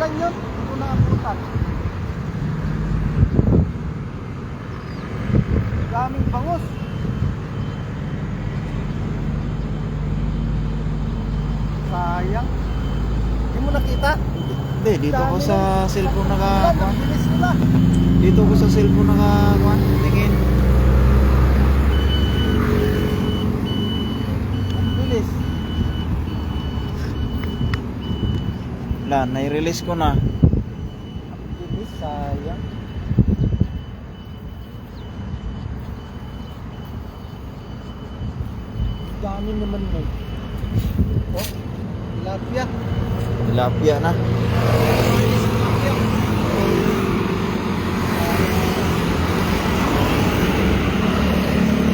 kumpulan yun. Hindi ko naabutan. Daming bangus. Sayang. Hindi mo nakita? Hindi, dito ko sa cellphone Wala, ang bilis nila. Dito ko sa cellphone tingin. Ang bilis. Wala, nai-release ko na. Ang bilis, sayang. Dami naman mo. Oh, tilapia. Tilapia na.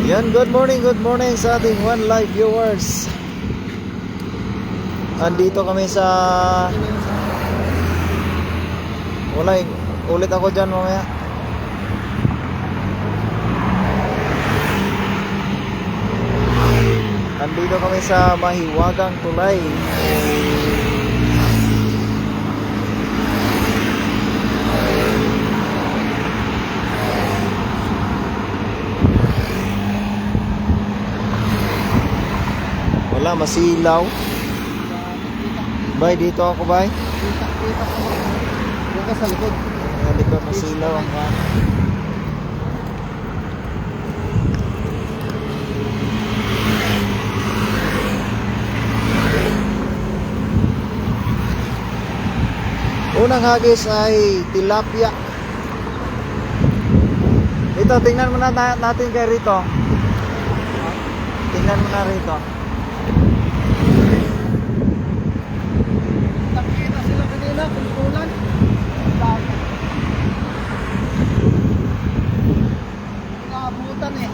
Yan, good morning sa ating one live viewers. Andito kami sa ulit ako dyan mamaya. Andito kami sa Mahiwagang Tulay. Wala, masilaw. Bay, dito ako, bay. Kita ko. Doon ka sa likod. Sa likod, masilaw ang kan. Unang hagis ay tilapia. Ito, tingnan mo natin kay rito. Tingnan mo na rito. Nakita sila kanina, kumpulan. Dami. Naabutan eh.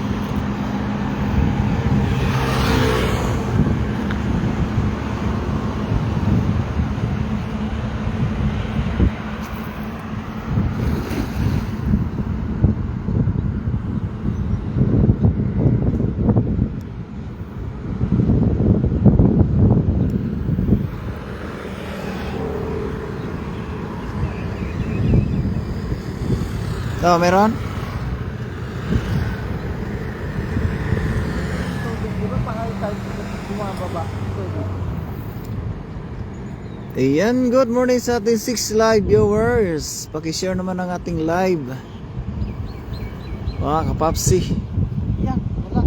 Oh, meron? Di ba kahit bumababa? Ayan, good morning sa ating 6 live viewers. Pakishare naman ang ating live. Mga kapapsi. Yan, wala.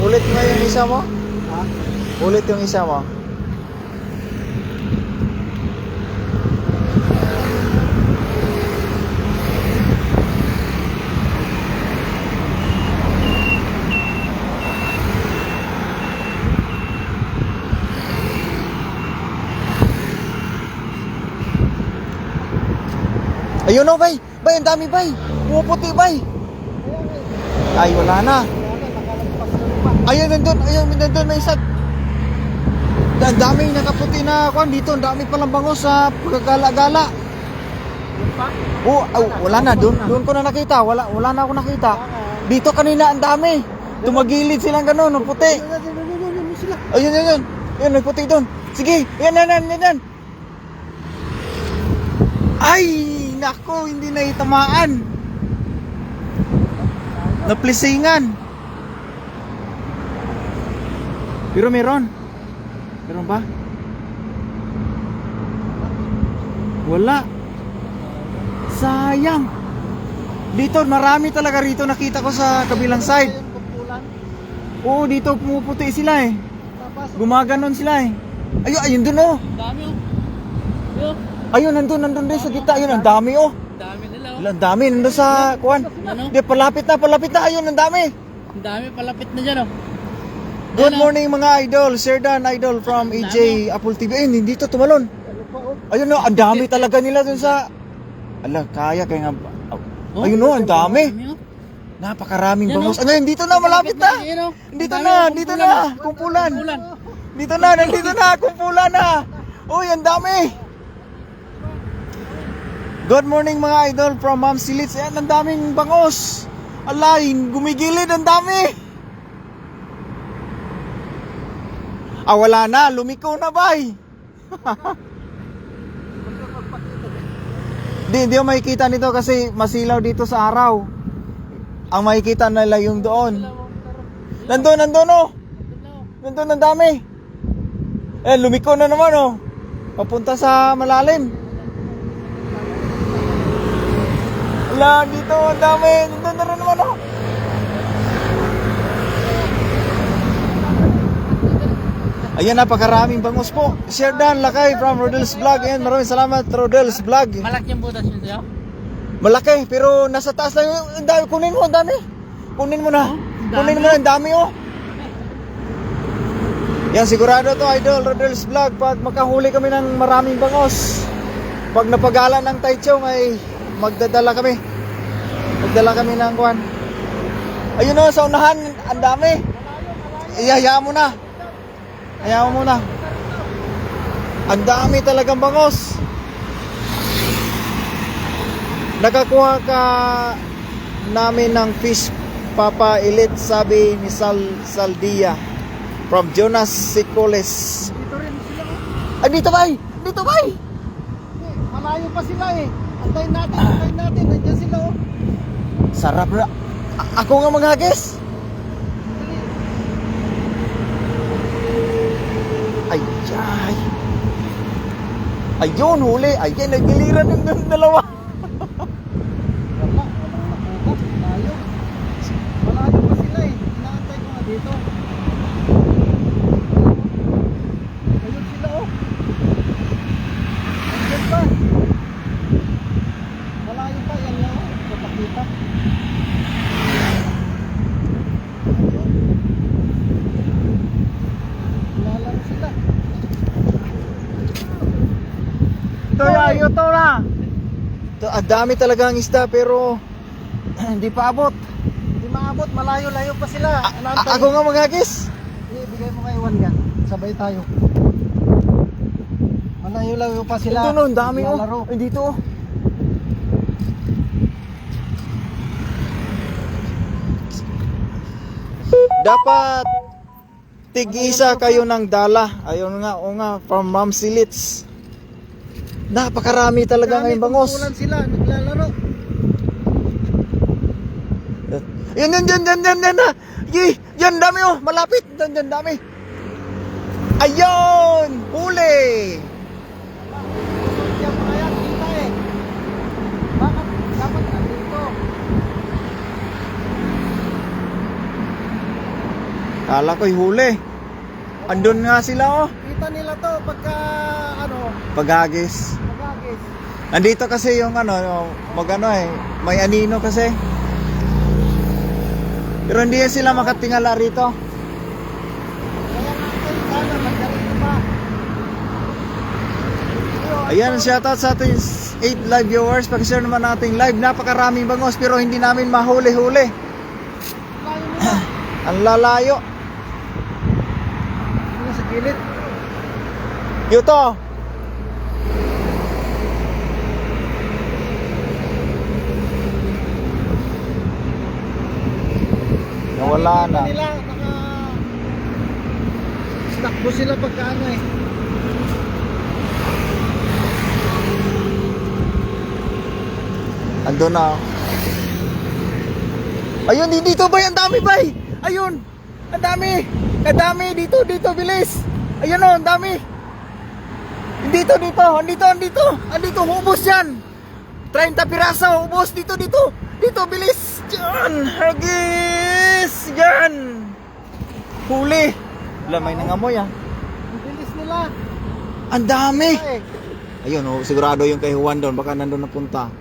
Ulit nga yung isa mo? Ha? Ulit yung isa mo? Ayun o, bay! Bay, ang dami, bay! Pumuputi, bay! Ay, wala na. Nakalagpas na pa. Ayun, nandun, may isa. Ang daming nakaputi na kwan dito. Ang dami palang bangos sa pagkagala-gala. Yun pa? Oh, wala na. Doon ko na nakita. Wala na ako nakita. Dito kanina ang dami. Tumagilid silang gano'n, ang puti. Yun sila. Ayun. Yun, may puti doon. Sige, yan. Ay, nako, hindi na itamaan. Naplisingan. Pero meron. Meron ba? Wala. Sayang. Dito, marami talaga rito. Nakita ko sa kabilang side. Yung kumpulan. Oo, dito pumuputi sila eh. Tapos, Gumaganon sila eh. Ayun dun oh. dami oh. Yo, Ayun, nandun din sa gitna. Ayun, ang dami oh. dami nila oh. Ang dami, nandun sa kuwan. Ano? Di, palapit na. Ayun, ang dami. Ang dami palapit na dyan oh. Good morning mga idol. Sir Dan, idol from EJ Apple TV. Ayun, hindi to tumalon. Ayun oh, ang dami talaga nila dun sa... Ala, kaya kaya nga... Ayun oh, ang dami. Napakaraming Yan, bangos. oh. Ano, dito na, malapit na. Yan, oh. Dito Ang dami, na, oh, kumpulan. Kumpulan. Nandito na, kumpulan na. Uy, ang dami. Good morning mga idol from Ma'am Silits. Ayan, ang daming bangos. Alay, gumigilid, ang dami. Wala na. Lumiko na, bay. Hindi mo makikita nito kasi masilaw dito sa araw. Ang makikita nila yung doon. Nandun, oh. Nandun, ang dami. Lumiko na naman, oh. Papunta sa malalim. Wala, dito, ang dami. Nandun na rin naman, oh. Ayan, napakaraming bangus po. Sherdan Lakay from Rodel's Vlog. Ayan, maraming salamat, Rodel's Vlog. Malaki yung butas nito, yo? Malaki, pero nasa taas lang yung ang dami. Kunin mo, ang dami. Kunin mo na. Kunin mo na, ang dami, oh. Yan, sigurado to, idol, Rodel's Vlog. Pag makahuli kami ng maraming bangus, pag napagala ng Taichung ay magdadala kami. Magdala kami ng kwan. Ayun, oh, sa unahan, ang dami. Hayaan mo na. Hayaan mo muna. Ang dami talagang bangus. Nakakuha ka namin ng fish Papa Elite, sabi ni Saldia from Jonas Sicoles. Dito rin sila, oh. Ay, dito bay! Dito bay! Malayo pa sila eh. Antayin natin. Nandiyan sila, oh. Sarap na. Ako nga maghagis. Ay, ay. Ayun, huli. Ayun, nagiliran yung dalawa. Walang nakuha. Malayo. Malayo pa sila eh. Inaantay ko nga dito. Ayun sila, oh. Nandiyan pa. Malayo pa. Yan lang, oh. Kapakita. Lalaro sila. Ito na. Ang dami talaga ang isda pero hindi pa abot. Hindi maabot. Malayo-layo pa sila. Inaantay. Ako nga maghagis. Ibigay mo kay Juan yan. Sabay tayo. Malayo-layo pa sila. Ito no, ang dami oh. Lalaro. Ay, dito oh. Dapat tig-isa kayo ng dala. Ayun nga, o nga, from Ma'am Silits. Napakarami talaga ngayong bangus. Kumpulan sila. Naglalaro. Yan na. Yan, dami oh, malapit. Yan, dami. Ayun, huli. Yan mga yan. Kita eh. Bakit? Dapat nandito. Kala ko'y huli. Andun nga sila oh. Kita nila to pagka Paghagis. magagis. Nandito kasi yung may anino kasi. Pero hindi yan sila makatingala rito. Kaya nga kayo sana magdarito pa. Ayan, shoutout sa ating 8 live viewers. Pakishare naman nating live. Napakaraming bangus pero hindi namin mahuli-huli. Layo nila. Ang lalayo. Ano sa gilid? Yuto. Nawala na. Nila takbo sila pagka ano eh. Ando na. Ayun, dito ba? Ang dami ba? Ayun. Ang dami. Ang dami. Dito, bilis. Ayun o, ang dami. Dito. Andito, ubos yan. 30 piraso, ubos. Dito, bilis. Diyan. Hagis. Diyan. Huli. Lamay ng amoy ah. Ang bilis nila. Ang dami. Eh. Ayun oh, sigurado yung kay Juan doon. Baka nandun napunta.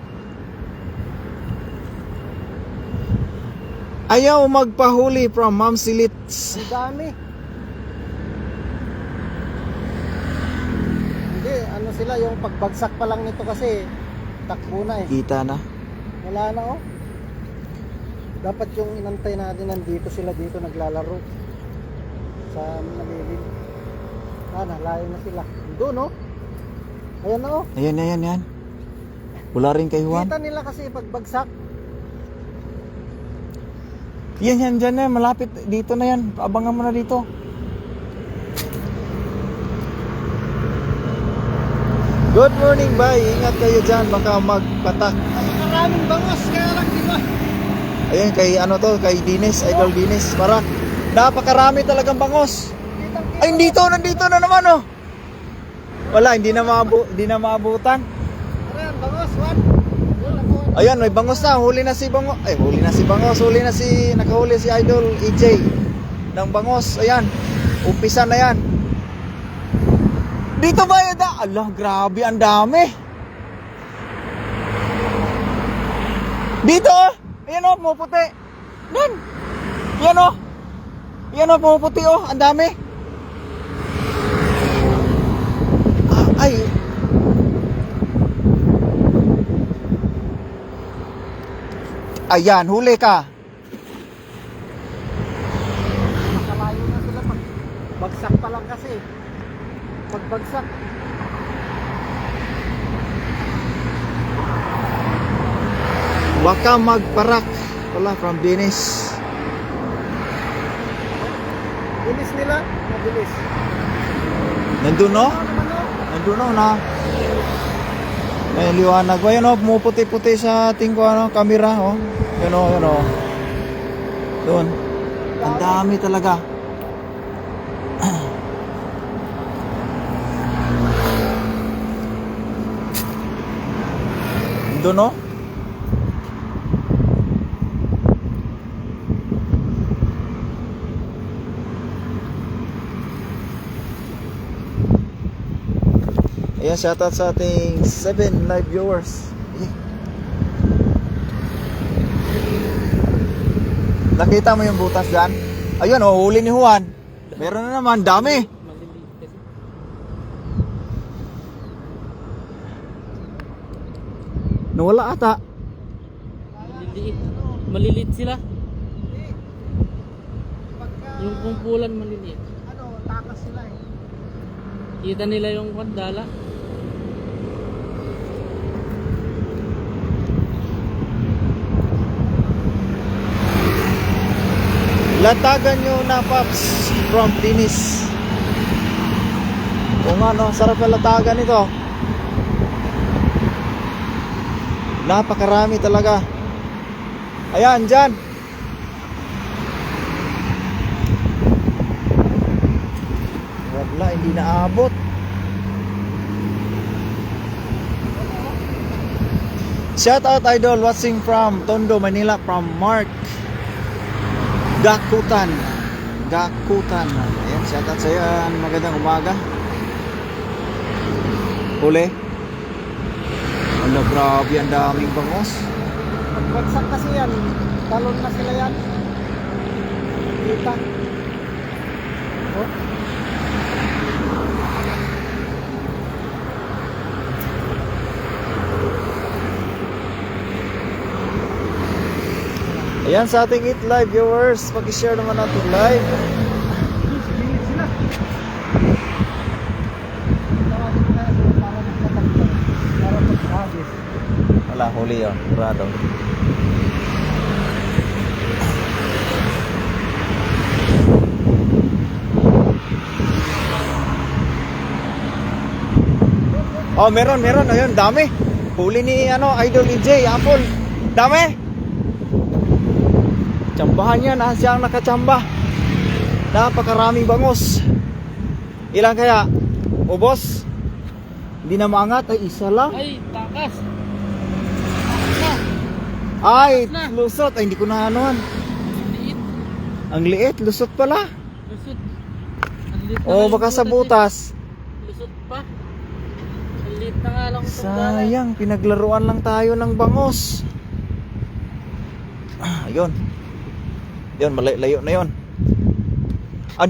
Ayaw magpahuli from Ma'am Silits. Ang dami. Hindi, ano sila, yung pagbagsak pa lang nito kasi takbo na eh. Kita na. Wala na oh. Dapat yung inantay natin nandito sila dito naglalaro. Sa nalilin. Sana, layo na sila. Doon oh. Ayan na oh. Ayan. Wala rin kay Juan. Kita nila kasi pagbagsak. Yan, dyan na. Malapit. Dito na yan. Abangan mo na dito. Good morning, bye. Ingat kayo dyan, baka magpatak. Maraming bangos, kaya lang di ba? Ayan, kay ano to, kay Dines, Idol Dines. Para, napakarami talagang bangos. Ay, nandito na naman, oh. Wala, hindi na maabutan. Ayan, bangos, one. Ayan, may bangos na. Huli na si Bangos. Ay, huli na si Bangos. Nakahuli si Idol EJ ng bangos. Ayan, umpisa na yan. Dito ba yun? Allah, grabe, ang dami. Dito, oh. Ayan, oh, pumuputi. Yan. Yan, oh. Yan, oh, pumuputi, oh. Ang dami. Ay. Ayan, huli ka. Nakalayo na sila pag bagsak pa lang kasi. Pagbagsak. Baka magparak. Wala, from Dines. Bilis nila, mabilis. Nandun, no? Ano naman oh? Nandun, no, na. May liwanag. Ayan, oh, pumuputi-puti sa ating camera, oh. Yan, oh, yan, oh. Doon. Ang dami talaga. Doon, no? Ayan, shoutout sa ating 7 live viewers. Nakita mo yung butas dyan? Ayun, oh, huli ni Juan. Meron na naman, dami. Nawala ata. Maliliit sila. Pagka, Yung kumpulan maliliit. takas sila eh. Kita nila yung kandala. Latagan nyo na, Paps, from Dines. Kung ano, sarap na latagan ito. Napakarami talaga. Ayan, dyan. Wala, hindi naabot. Shout out, Idol, watching from Tondo, Manila, from Mark Gakutan. Ayan, shout out sa'yo. Magandang umaga. Huli. Wala, grabe, ang daming bangos. Pagbagsak kasi yan, talon na sila yan. Kita. Oh. Ayan, sa ating Eat Live viewers, pag-share naman natin live. Bilis sila. Tawagin ko kaya sila para magkatagdag. Para maghagis. Wala, huli yun. Rado. Oh, meron. Ayun, dami. Huli ni Idol EJ, Apple. Dami. Tsambahan yan, siya ang nakachamba. Napakaraming bangos. Ilan kaya? Ubos? Hindi na maangat, ay isa lang. Ay, takas. Ay, Na. lusot. Ay, hindi ko na anuhan. Liit. Ang liit, lusot pala. Lusot. Ang liit na O, nga baka yung sa butas. Lusot pa. Ang liit na nga lang itong dala. Sayang, pinaglaruan lang tayo ng bangos. Ayun. Yun, malayo na yun.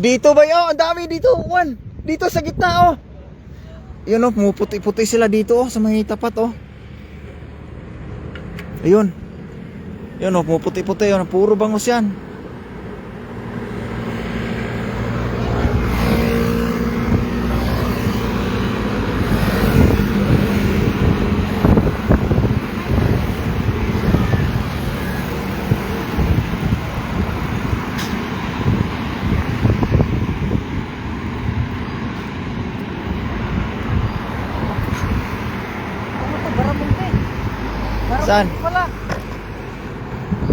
Dito ba yun? Ang dami dito, Juan. Dito sa gitna, oh. Yun, oh, pumuputi-puti sila dito, oh, sa may tapat, oh. Ayun. Yun, oh, pumuputi-puti, oh. Puro bangos yan. Saan? Wala.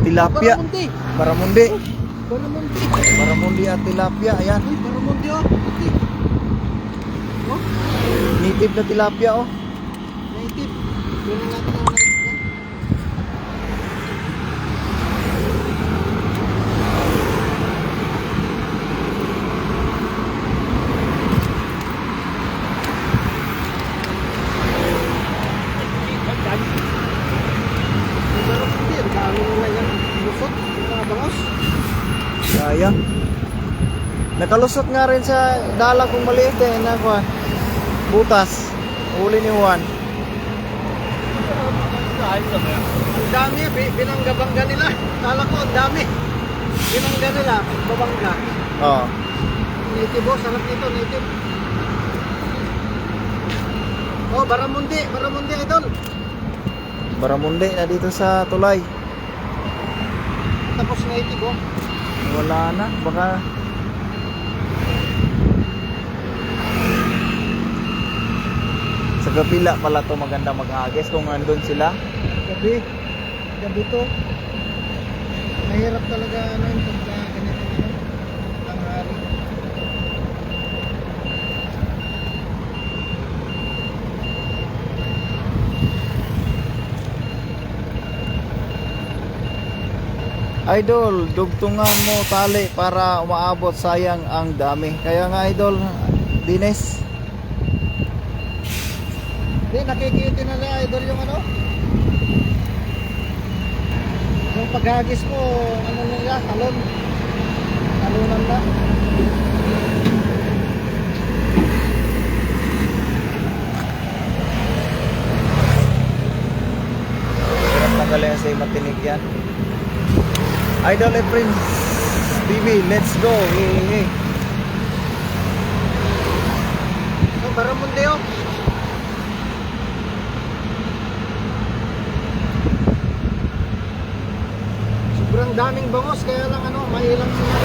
Tilapia. Baramundi. Baramundi. Baramundi. Baramundi at tilapia. Ayan. Uy, baramundi oh. Puti. Oh, Native na tilapia oh. native. Kunin natin ang native. Baramundi, ang dami nila yan. Lusot, yung mga bangos. Kaya. Nakalusot nga rin sa dala kong maliit eh. Na, kuwan. Butas. Uli ni Juan. Ang dami, binangga-bangga nila. Kala ko, ang dami. Binangga nila, babangga. Oo. Native oh, sarap nito, native. Oh, Baramundi, Baramundi idol. Baramundi na dito sa tulay. Tapos native oh. Wala na. Baka sa kapila pala to maganda mag-agis kung andun sila. Gabi. Gabi to. Mahirap talaga ano yung pagka ganito ano. Tanghali. Idol, dugtungan mo tali para umaabot, sayang ang dami. Kaya nga idol, Dines. Hindi, nakikita na nila idol yung ano. Yung paghagis mo, ano nila, talon. Talunan na. Hirap tanggalin sa matinig yan. Idol Efren TV, let's go. Hey, hey. So, Baramundi oh. Sobrang daming bangos, kaya lang ano, mailang sila.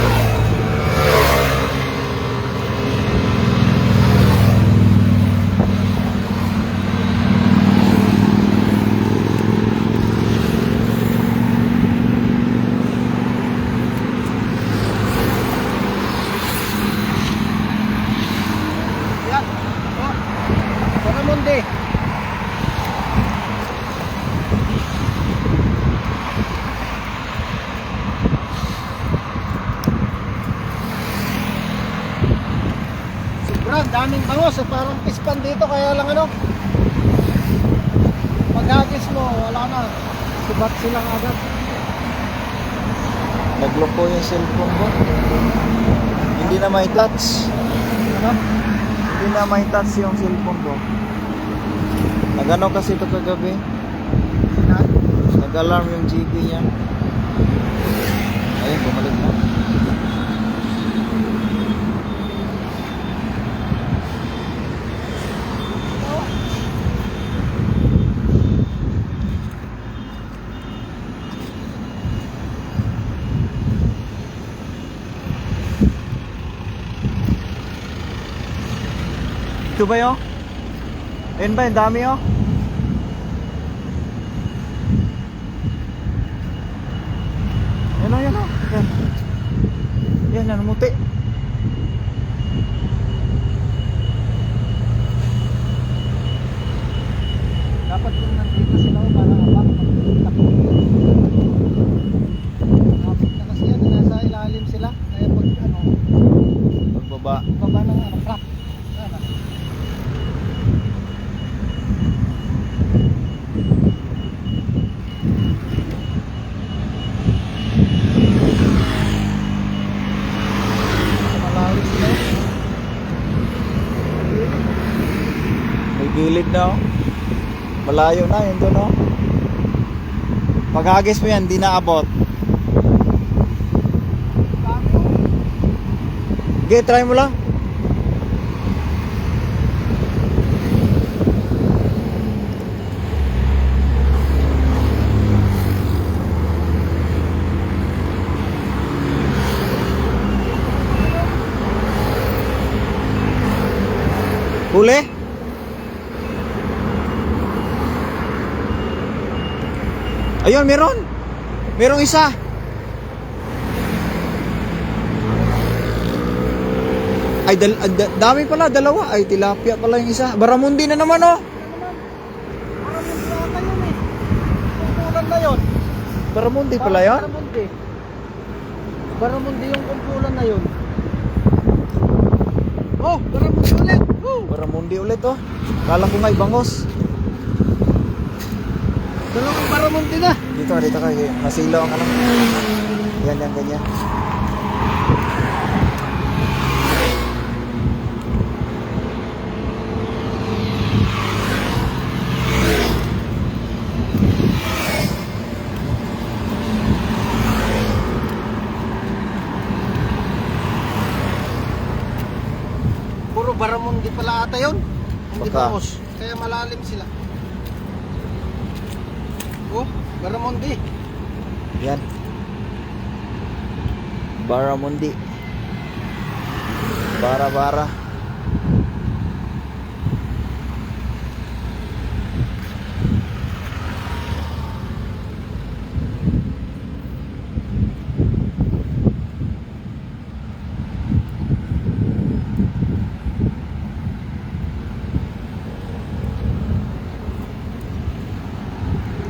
Yan. Oh. Baramundi. Sobrang daming bangos, parang pispan dito, kaya lang ano. Paghagis mo, wala na. Sibat silang agad. Nagloko yung cellphone ko. Hindi na may touch. Ano? Hindi na may touch yung cellphone ko. Nagano kasi ito kagabi. Na? Nag-alarm yung GB niya. Ayun, bumalik na. Ito ba yun? Ayun ba? Yung dami yun? Yan o, yan o. Yan. Yan, nanumuti. Dapat kung nandito sila o parang abang Kapit na kasi yan, nasa ilalim sila. Kaya pag ano, Pagbaba. baba ng ano, crack. Sana. Malalim sila. May gilid na o. Malayo na, yun doon o. Paghagis mo yan, di naabot. Okay, try mo lang. Huli? Ayun, meron. Merong isa. Ay, dami pala, dalawa. Ay, tilapia pala yung isa. Baramundi na naman, oh. Kumpulan na yun. Baramundi pala yun? Baramundi. Baramundi yung kumpulan na yun. Oh, baramundi ulit. Oh. Baramundi ulit, oh. Kala ko nga ibangos. Dalawang baramundi na. Dito ka. Masilaw ang ano. Yan, ganyan. Puro baramundi pala ata yun. Hindi Baka. bangos. Kaya malalim sila. Oh, baramundi. Yan. Baramundi. Bara.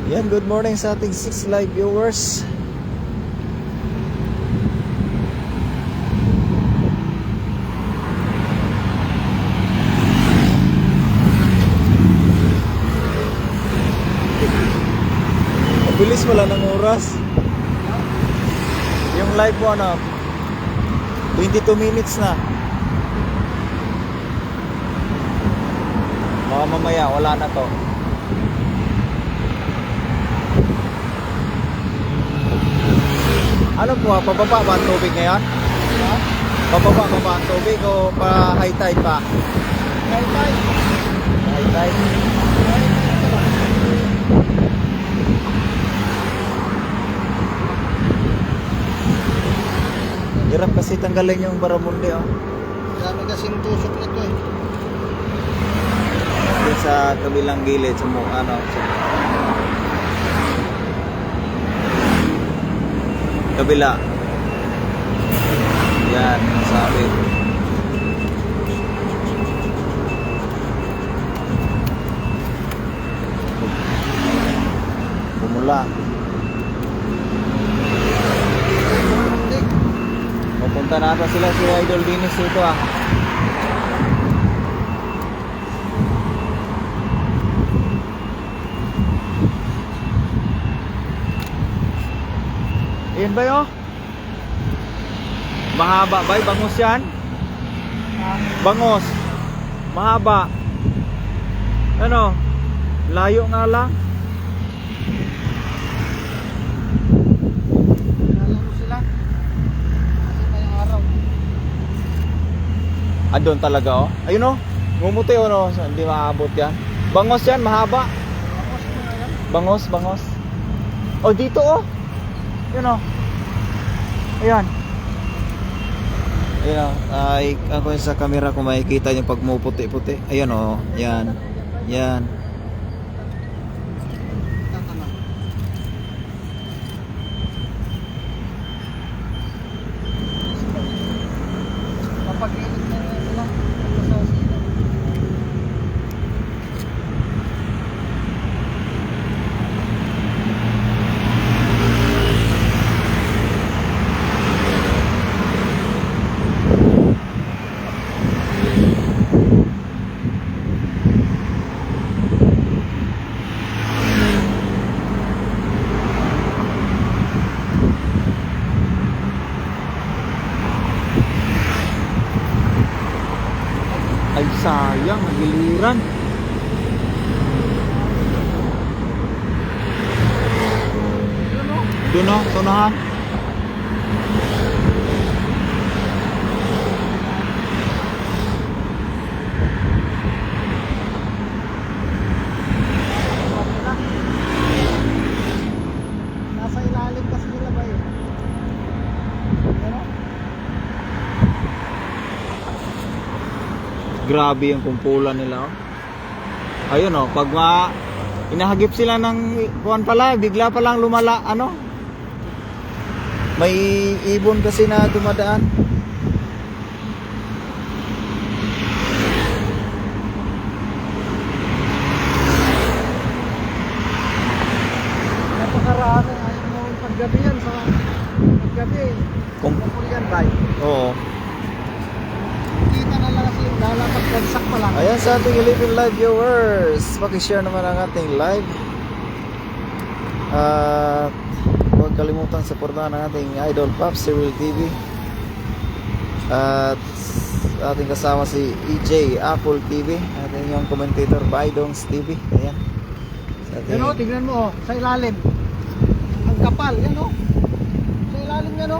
Yan, good morning sa ating 6 live viewers. Mabilis wala ng oras. Yung live mo 22 minutes na. Baka mamaya wala na to. Ano po, pababa ba ang tubig ngayon? Pababa ba ang tubig o pa high tide pa? High tide. High tide. Hirap kasi tanggalin yung baramundi, oh. Dami kasing tusok nito eh. Doon sa kabilang gilid, kabila. Yan, sabi. Pumula. Pupunta na ata sila si Idol Dinis dito, ah. Yan ba yun? Mahaba ba? Bangos yan? Bangos. Mahaba. Ano? Layo nga lang. Lalaro sila. Kasi ngayong araw. Andun talaga, oh. Ayun, oh. Ngumuti, oh, no. Hindi maabot yan. Bangos yan, mahaba. Bangos. Oh, dito, oh. Yun, oh. Ayan. Ayan, oh. Ay, ako sa camera kung makikita nyo pag puti-puti. Ayan, oh. Yan. Tatanong. Papag-ilit na rin sila. Ito sa sila. Ay, sayang. Nagiliran. Doon, oh. Tunahan. Nasa ilalim kasi nila ba yun? Ano? Grabe yung kumpulan nila, oh. Ayun, oh, Inahagip sila ng kuwan pala, bigla pa lang lumala, ano? May ibon kasi na dumadaan. Napakarami. Ayaw mo paggabi yan sa paggabi. Kung, Kapul yan, bay. oo. Kita na lang kasi lalapag bagsak pa lang. Ayan sa ating Living Live viewers, pakishare naman ang ating live. At huwag kalimutan supportahan ang ating Idol Pops Cyril TV. At ating kasama si EJ Apple TV, ating yung commentator Bidongs TV. Ayan. Sa ating- Yan o, tignan mo, sa ilalim. Ang kapal, yan o. Sa ilalim yan o.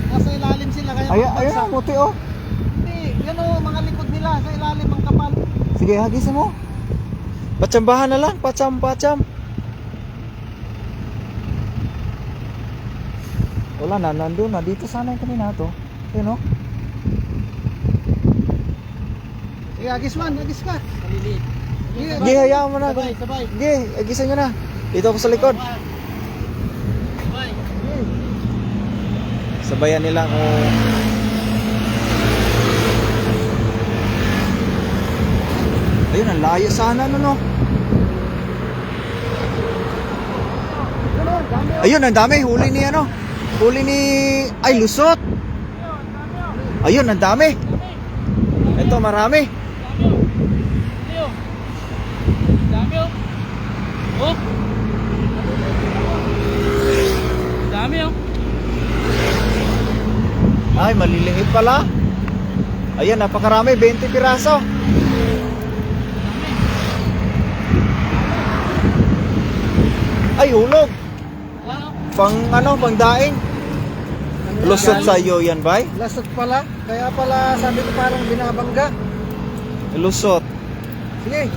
Nasa ilalim sila kaya Ayan, magbagsak. ayan, muti oh. Hindi, yan o, mga likod nila. Sa ilalim ang kapal. Sige, hagisan mo. Patsambahan na lang, patsam. Wala na, nandun na. Dito sana yung kanina to. Yun oh. Sige, agis man, agis ka. Maliliit. Sige, Sige, hayaan mo na. Sabay, sabay. Sige, agisan nyo na. Dito ako sa likod. Bay. Sige. Sabayan nila kung... Ayun, ang layo sana no. Yan o, dami o. Ayun, ang dami. Huli ni ano. Huli ni... Ay, lusot. Ayun, ang dami. Ito, marami. Leo. Dami oh. Oh. Dami oh. Ay, maliliit pala. Ayan, napakarami. 20 piraso. Ay, hulog. Ano? Pang daing. Lusot sa iyo yan, bay? Lasot pala. Kaya pala sabi ko parang binabangga. Lusot. Sige.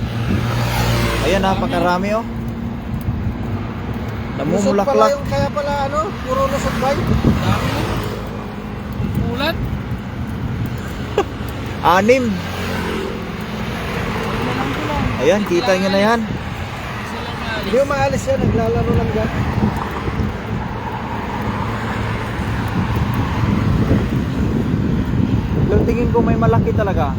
Ayan, napakarami oh. Lusot pala Namumulaklak. yung kaya pala ano, puro lusot bay. Dami oh. Ulat. 6. Ayan, kita nyo na yan. Sila maalis. Hindi mo maalis yan, naglalaro lang dyan. Pero tingin ko may malaki talaga.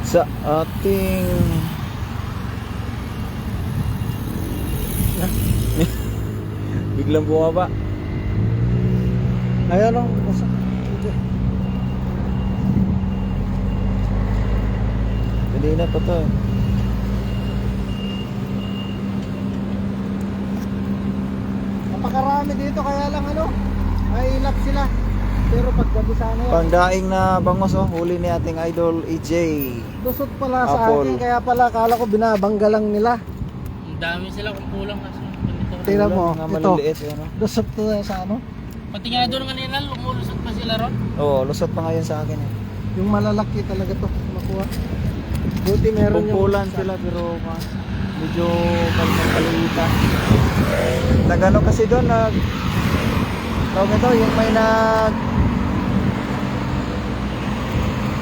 Sa ating biglang bumaba. Ayan o, basta. Kanina pa to eh. Napakarami dito kaya lang ano, ay ilap sila. Pero pag gabi sana yan. Pangdaing na bangos oh, huli ni ating idol EJ. Lusot pala sa Apple. akin, kaya pala kala ko binabangga lang nila. Ang dami sila kung kulang kasi. Ganito. Tingnan mo, Mga ito. maliliit yan oh. Lusot to sa ano, Pati nga doon kanina, lumulusot pa sila ron. Oo, lusot pa ngayon sa akin eh. yung malalaki talaga to makuha. Buti meron Pumpulan sila pero medyo kalilitan. Nagano kasi doon tawag ito, yung may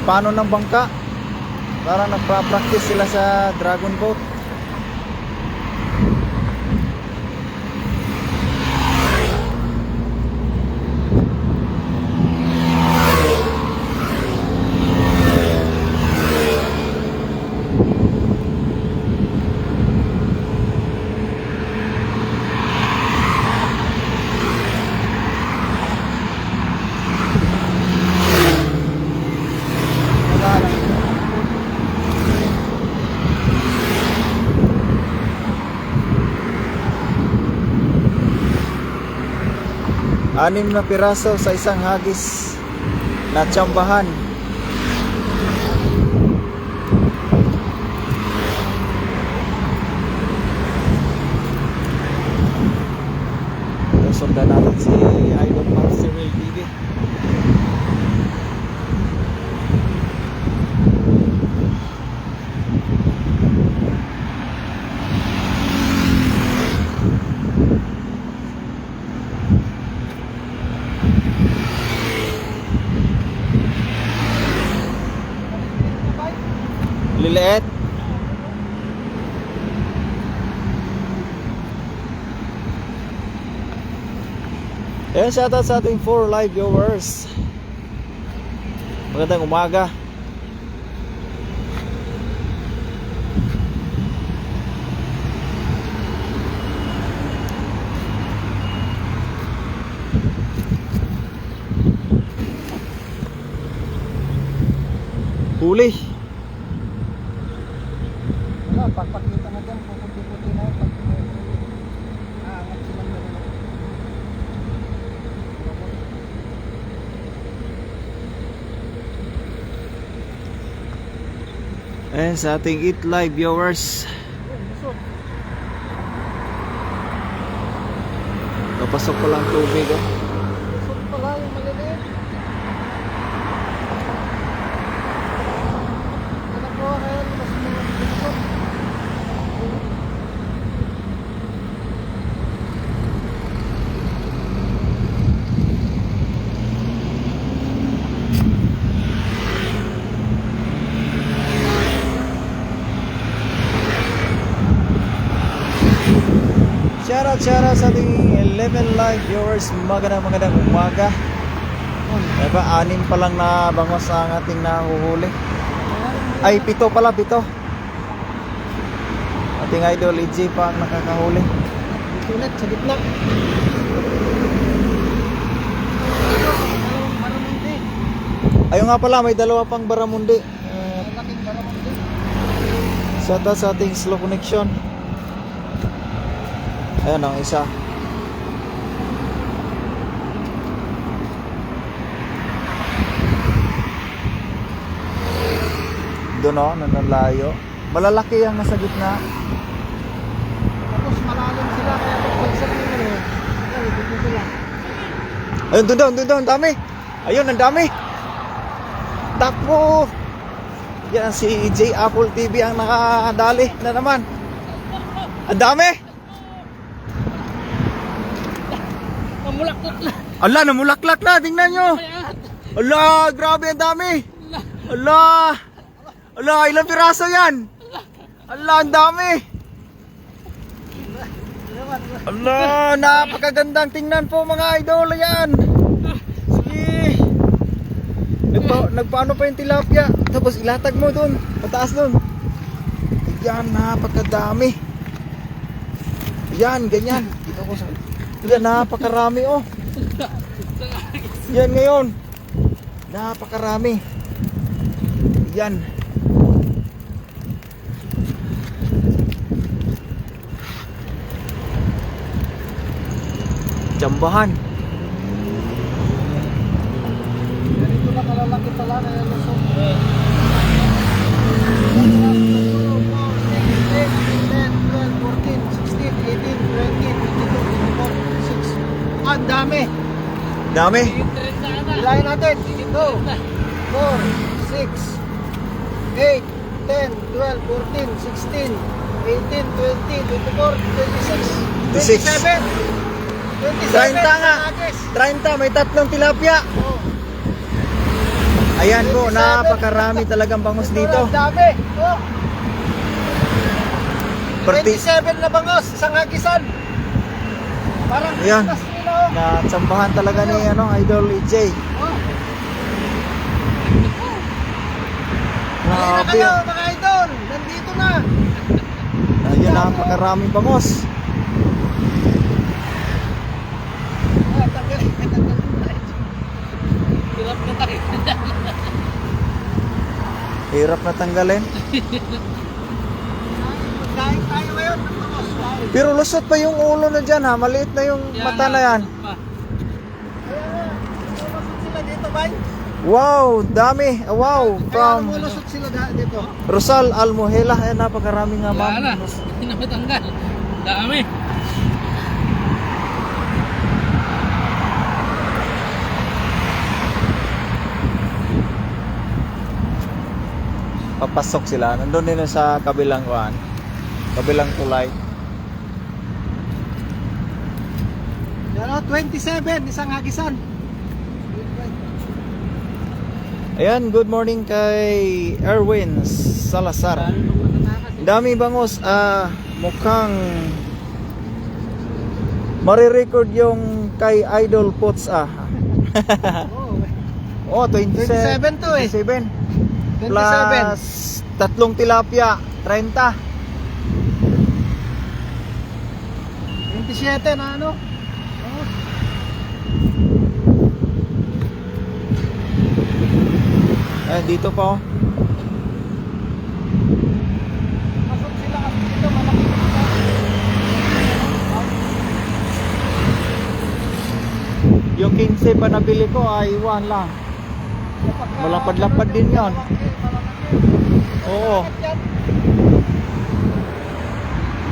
paano ng bangka. Parang nagpa-practice sila sa dragon boat. Anim na piraso sa isang hagis na tsambahan. Sundan natin si Idol Pops Cyril TV. Maliliit. Ayan, shoutout sa ating 4 live viewers. Magandang umaga. Huli. Wala, papakita na dyan, puputi-puti na pag aangat silang ganun. Ayan sa ating Eat Live viewers. Busog. Papasok ko lang tubig oh. Busog pala yung maliliit. Anak ko, kaya mas busog. Shoutout sa ating 11 live viewers. Magandang umaga. Diba, 6 pa lang na bangos ang ating nahuhuli. Ay, 7 pala, 7. Ating idol EJ pa ang nakakahuli. Dito ulit, sa gitna. Baramundi. Ayun nga pala, may 2 pang baramundi. Malaking baramundi. Shoutout sa ating slow connection. Ayan ang isa. Doon o, nanalayo. Malalaki ang nasa gitna. Tapos malalim sila, kaya pagbagsak nyo ano. Ay, dito sila. Ayun, doon, ang dami. Ayun, ang dami. Takbo. Yan si EJ Apple TV ang nakadali na naman. Ang dami. Mamulaklak na. Ala, namulaklak na. Tingnan nyo. Ala, grabe ang dami. Ala. Ala, ilang piraso yan? Ala, ang dami. Ala, napakagandang tingnan po mga idol. Ayan. Sige. Nagpaano pa yung tilapia. Tapos ilatag mo dun. Pataas dun. Ayan, napakadami. Ayan, ganyan. Dito ko sa... Yan, napakarami oh. Yan ngayon. Napakarami. Yan. Jambahan. Ganito na kalalaki pala, kaya lusog. 4, 5, 6, 7, 8, 9, 10, 11, 12, 13, 14, 15, 16, 17, 18, 19, 20, 21, 22, 23. Ang dami. Dami. Ilayin natin. 2, 4, 6, 8, 10, 12, 14, 16, 18, 20, 24, 26, 27. 30 nga. 30, may 3 tilapia. Oh. Ayan po, napakarami talagang bangus dito. Ang dami. Oh. Parti- 27 na bangos, isang hagisan. Parang Ayan. Christmas nila, oh. Natsambahan talaga ni Idol EJ. Oh. Halina Grabe. kayo mga idol, nandito na. Ayan, napakaraming bangus. Ah, tanggalin. Hirap na tayo. Hirap na tanggalin. Kain tayo ngayon ng bangos. Wow. Pero lusot pa yung ulo na dyan ha. Maliit na yung mata na yan. Ayan, lumusot sila dito, bay. Wow, dami. Wow, Kaya from lumusot sila dito. Rosal Almuhela. Ayan, napakarami nga Wala na. ma'am. Hindi na matanggal. Dami. Papasok sila. Nandun din sa kabilang kuan. Kabilang tulay. Yan o, 27, isang hagisan. Ayan, good morning kay Erwins. Salazar. Lalo nung nakatakas eh. Dami bangos, mukhang marirecord yung kay Idol Pots Oo. Oh, 27 27 to eh. 27 27. plus tatlong tilapia, 30. 27 na ano? Oo. Dito pa oh. Pasok sila kasi dito malaki sila. Yung 15 pa nabili ko ay 1 lang. Malapad-lapad din yon. Oo.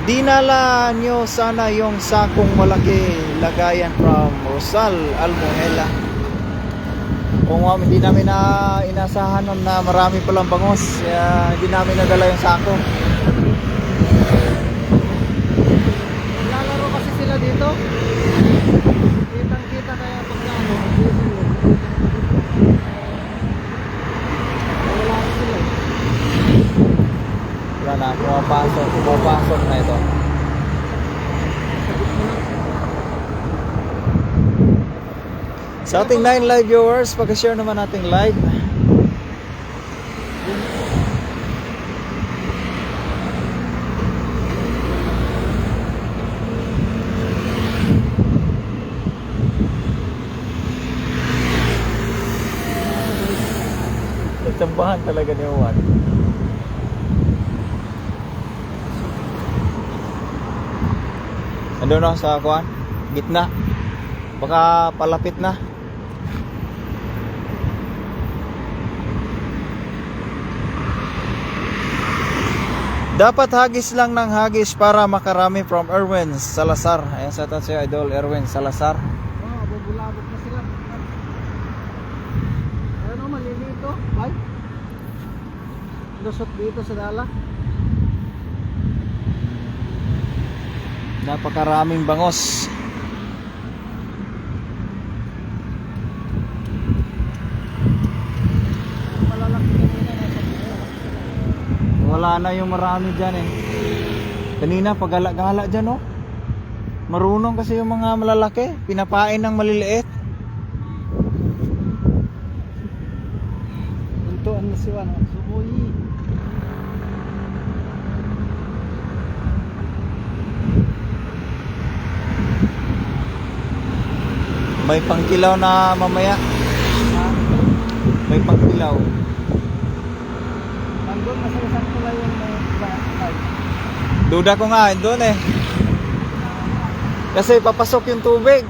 Dinala nyo sana yung sakong malaki lagayan from Rosal, Almohela. Kung hindi namin na inasahan nun na marami palang bangos, kaya hindi namin nadala yung sako. Naglalaro kasi sila dito. Kitang-kita kaya paglaro. Wala na sila eh. Wala na, pumapasok na ito. Sa ating 9 live viewers, pag-share naman nating live. Nagsambahan talaga ni Juan. Ano na sa kuan? Gitna. Baka palapit na. Dapat hagis lang ng hagis para makarami from Erwin Salazar. Ayan sa si Idol Erwin Salazar. Oo, bubulabog na sila. Ano, maliliit to. Bye. Lusot dito sa dala. Napakaraming bangos. Malalaki kanina nasa dito. Wala na yung marami dyan eh. Kanina pagala-gala dyan oh. Marunong kasi yung mga malalaki. Pinapain ng maliliit. Untuan na si Juan. Sumoy. May pangkilaw na mamaya. May pangkilaw. Nandun na sa isang tulay yung may bahay. Duda ko nga doon eh. Kasi papasok yung tubig.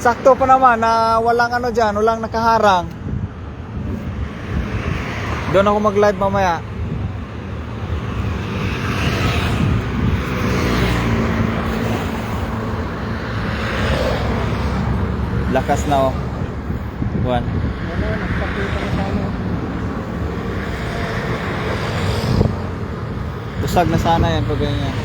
Sakto pa naman na walang ano dyan, walang nakaharang. Doon ako mag-live mamaya. Lakas na oh. Juan. Ano, nagpakita na sa ano. Busag na sana yan pag ganyan.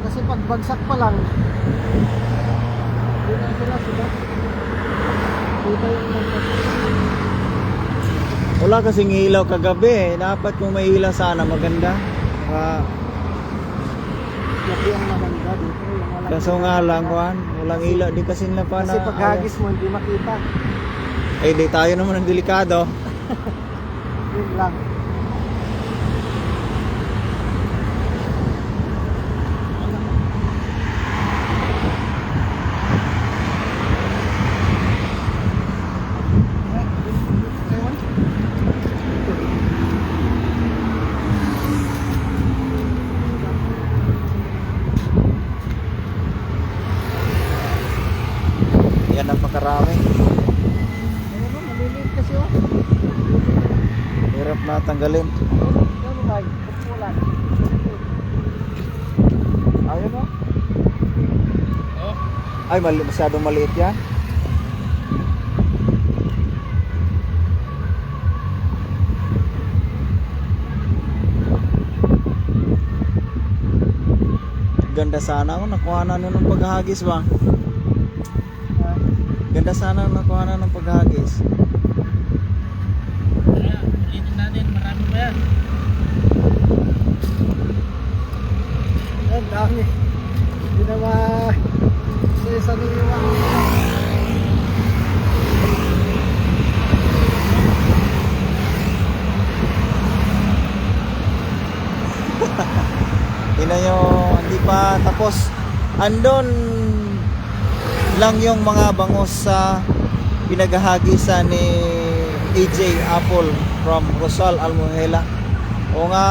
Kasi pagbagsak pa lang, hindi na sila sila. Dito yung Wala kasing ilaw kagabi eh. Dapat kung may ilaw sana maganda. laki ang maganda dito. Yung walang Kaso nga lang Juan, walang ilaw. Di kasi nila pa kasi na... paghagis mo hindi makita. Eh di tayo naman ang delikado. Yun lang. Yan ang pakarami. Ayun o, maliliit kasi o. Hirap na tanggalin. Ano ba? Pupulan. Ayun o. Oh, Ay, masyadong maliit yan. Ganda sana ako. Nakuha na nun ng paghagis ba? Ganda sana ang nakuha na ng paghagis. Kaya, ulitin natin. Marami pa yan. Ang dami. Hindi na sa niliwa. Tingnan nyo, hindi pa tapos. Andon lang yung mga bangos sa pinaghahagisan ni AJ Apple from Rosal Almuhela. O nga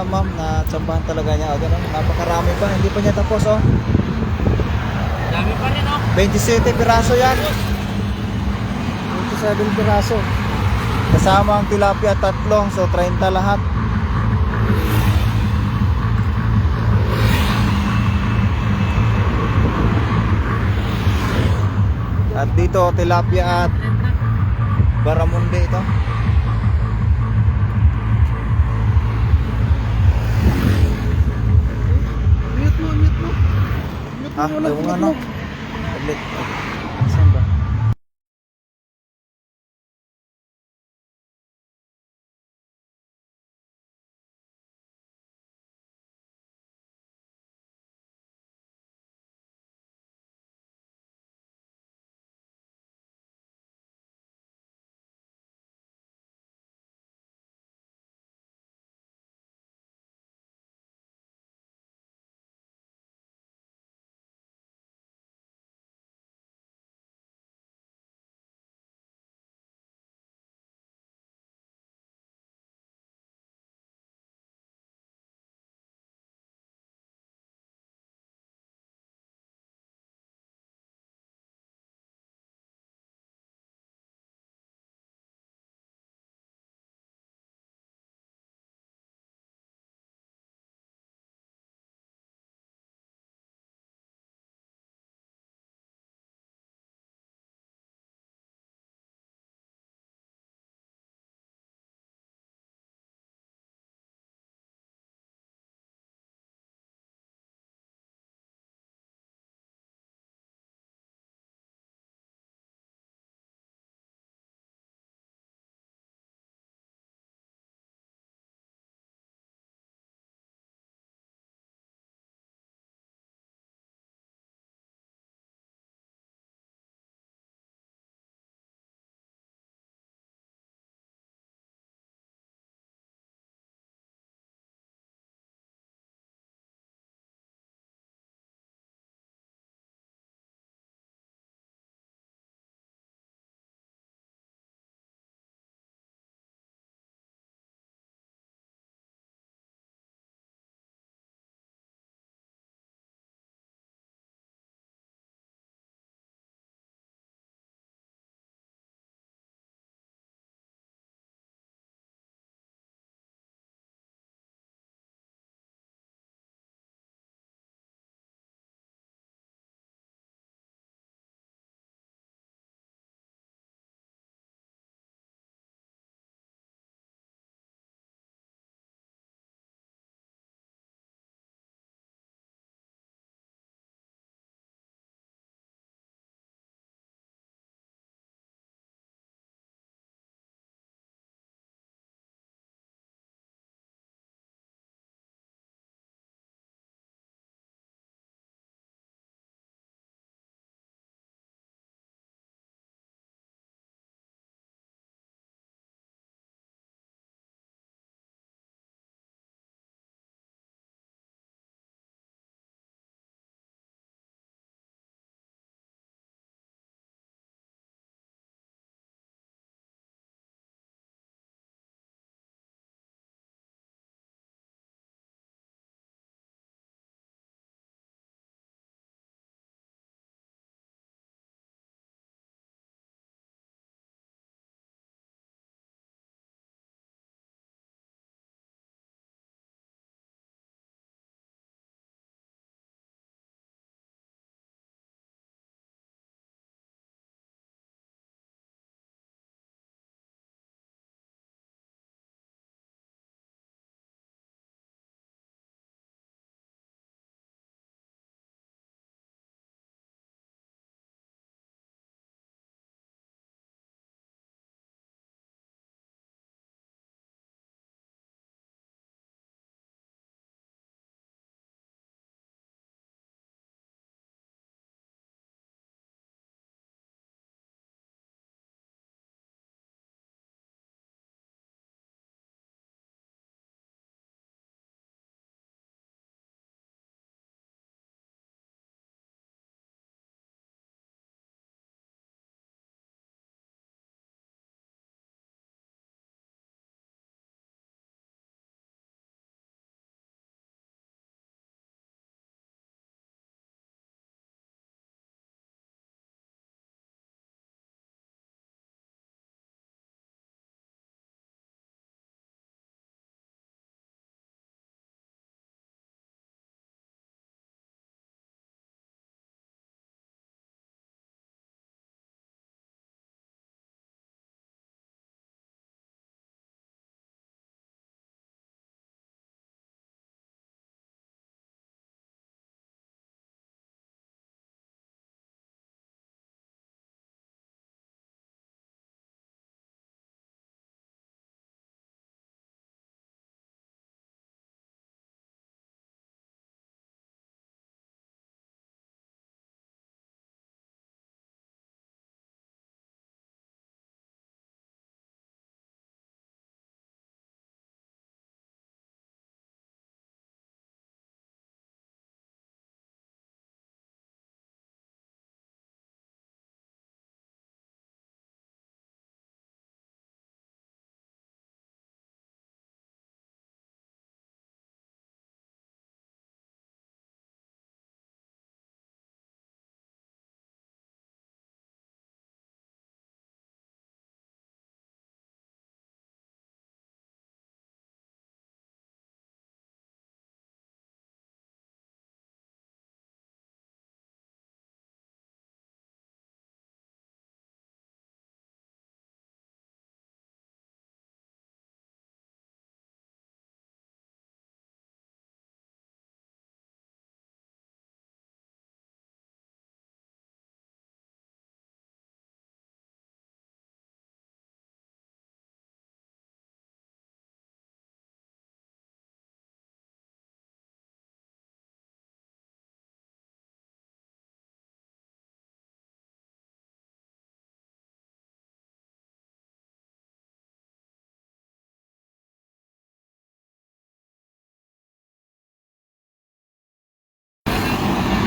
ma'am, natsambahan talaga niya. O ganun, napakarami pa, hindi pa niya tapos oh. Dami pa rin, oh. 27 piraso yan. 27 piraso. Kasama ang tilapia 3, so 30 lahat. At dito tilapia at baramundi ito. Mute mo, mute mo. Mute mo Ah, muna, yung mute ano? mo. Tablet. Saan ba?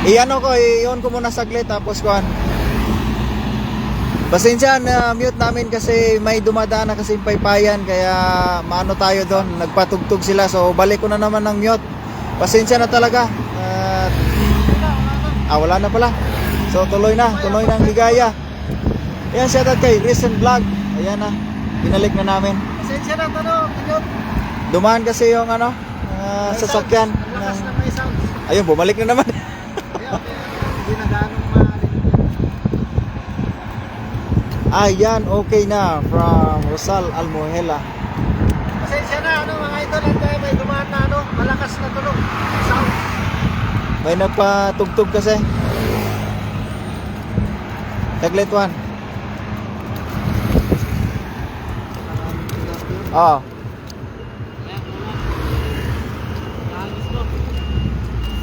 I-ano ko, i-on ko muna saglit tapos kuhan. Pasensya na mute namin kasi may dumadaan na kasi paypayan kaya maano tayo doon, nagpatugtog sila so balik ko na naman ng mute. Pasensya na talaga. Wala na pala. So tuloy na ang ligaya. Ayan, shout out kay Recent Vlog. Ayan na, binalik na namin. Pasensya na tanong, minute. Dumaan kasi yung ano, sasakyan. Lakas na may sound. Ayun, bumalik na naman. Ayan, hindi na ganong maaring. Ayan, okay na from Rosal Almuhela. Pasensya na, mga idol, at may dumaan na malakas na tunog. Sound. May nagpatugtog kasi. Taglit one. Oo.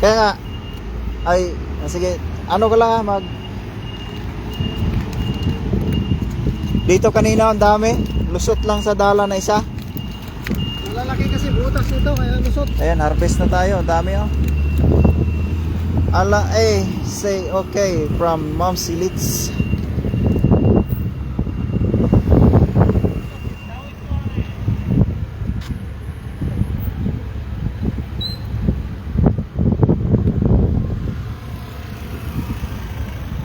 Kaya nga, ay, sige, ano ko lang mag... Dito kanina ang dami, lusot lang sa dala na isa. Malalaki kasi butas ito, kaya lusot. Ayan, harvest na tayo, ang dami oh. Ala, say okay from Mom Silits.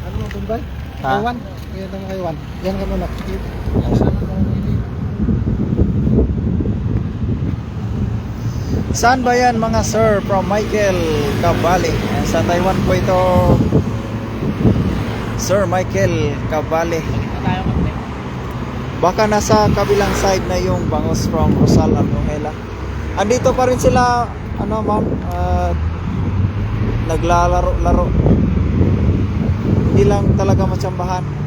Ano mo, Tumbay? Ha? Kaiwan? Kaya naman kaiwan. Yan ka muna. Saan ba yan mga sir? From Michael Cabali. Sa Taiwan po ito. Sir Michael Cabali. Baka nasa kabilang side na yung bangos from Rosal Almuhela. Andito pa rin sila, ano ma'am, naglalaro-laro. Hindi lang talaga matsambahan.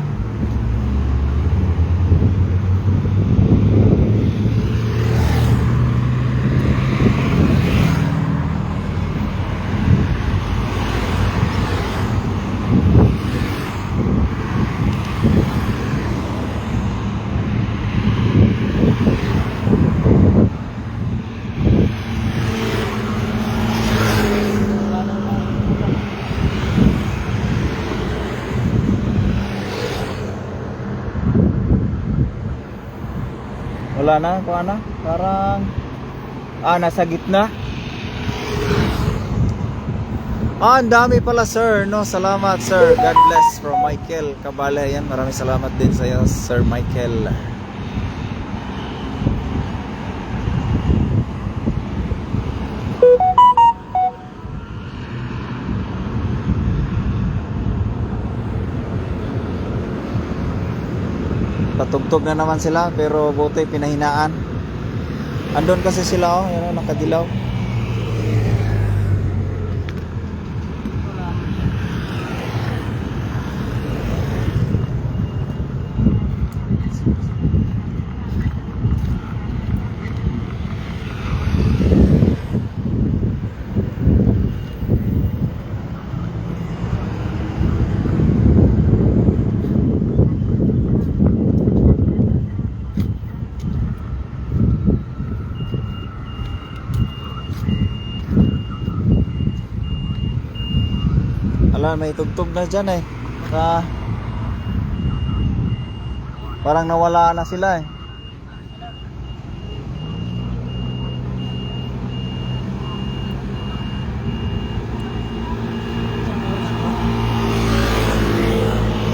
Wala na, kung ano, parang nasa gitna. Ang dami pala sir, no? Salamat sir. God bless from Michael Cabale. Yan, maraming salamat din sa iyo, Sir Michael. Patugtog na naman sila pero buti pinahinaan. Andun kasi sila oh, yan oh, nakadilaw. Ala, may tugtog na dyan eh. Parang nawala na sila eh.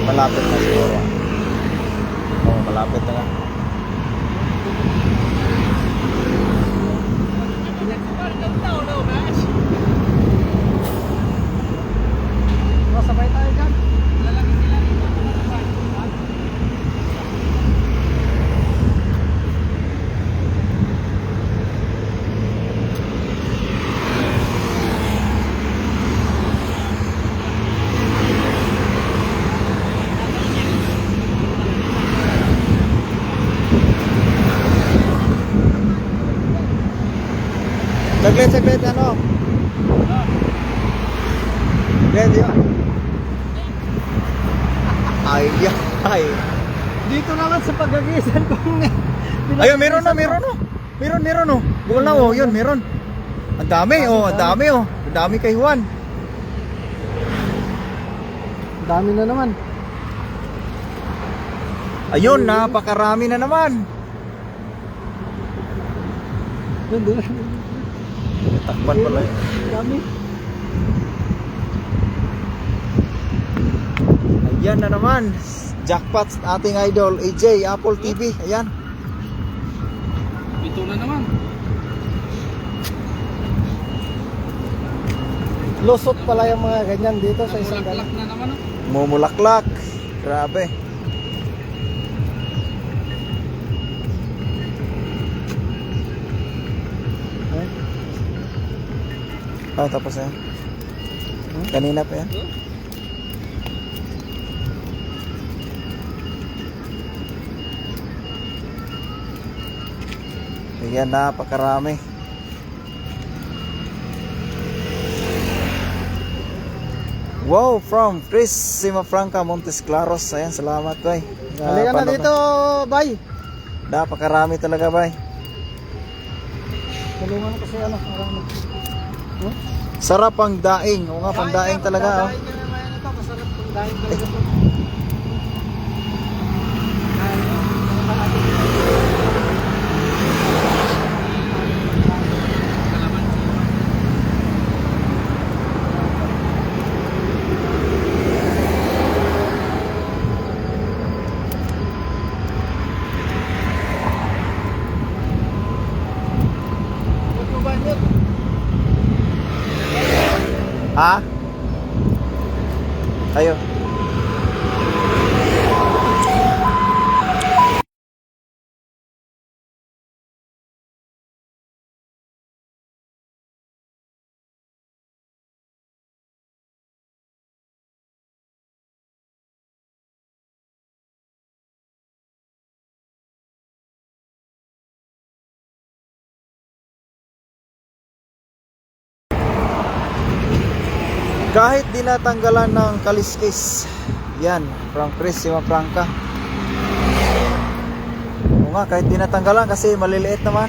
Malapit na siguro. Oo, malapit na nga. Sabay tayo dyan. Saglit, ano? Ready yun. Ay. Dito naman sa pagagisan kung Ayun, meron oh. Wala oh, yun, meron. Ang dami oh. Ang dami kay Juan. Dami na naman. Ayun, napakarami na naman. Doon. Takpan pala yun. Dami. Ayan na naman. Jackpot ating idol AJ Apple TV. Ayan. Ito na naman. Lusot pala yung mga ganyan dito sa isang Namulaklak dala. na naman. Oh. Mumulaklak. Grabe. Oh, tapos yan. Kanina pa yan. Oh. Ayan, napakarami. Wow, from Chris Simafranca, Montes Claros. Ayan, salamat, bay. Halika na dito, bay. Napakarami talaga, bay. Tulungan ko kasi ano, marami. Huh? Sarap ang daing. Oo nga, pang daing talaga, oh. Daing nyo naman ito, masarap pang daing talaga ito. Ha? Ayo. Kahit di natanggalan ng kaliskis. Yan, from Chris Simafranca. Oo nga, kahit di natanggalan kasi maliliit naman.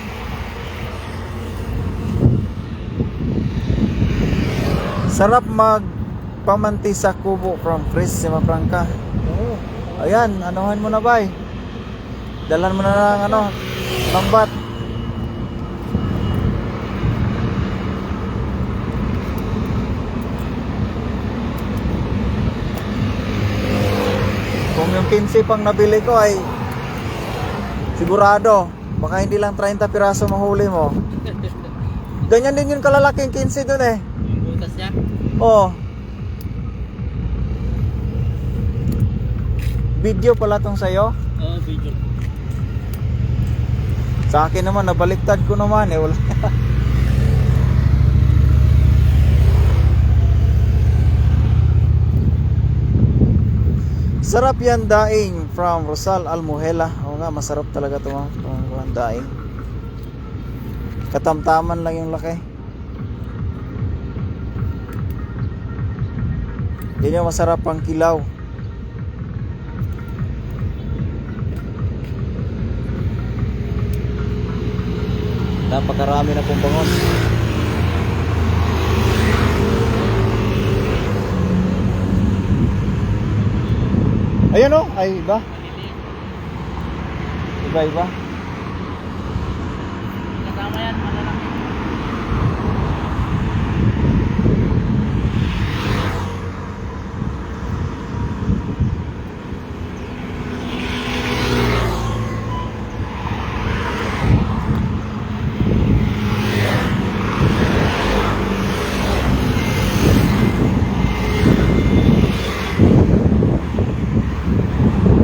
Sarap magpamanti sa kubo from Chris Simafranca. Oo. Ayan, anuhan mo na, bay. Dalan mo na ng ano, lambat. Kung yung 15 pang nabili ko ay sigurado, baka hindi lang 30 piraso mahuli mo. Ganyan din yung kalalaking 15 dun eh. Yung butas niya. Oh. Video pala tong sayo. Oo, video. Sa akin naman, nabaliktad ko naman eh. Wala. Sarap yan daing from Rosal Almuhela. Oo nga, masarap talaga ito mga daing. Katamtaman lang yung laki. Yan yung masarap pang kilaw. Napakarami na pong bangos. Ayan o, ay iba. Iba. Kasama yan, malalaki.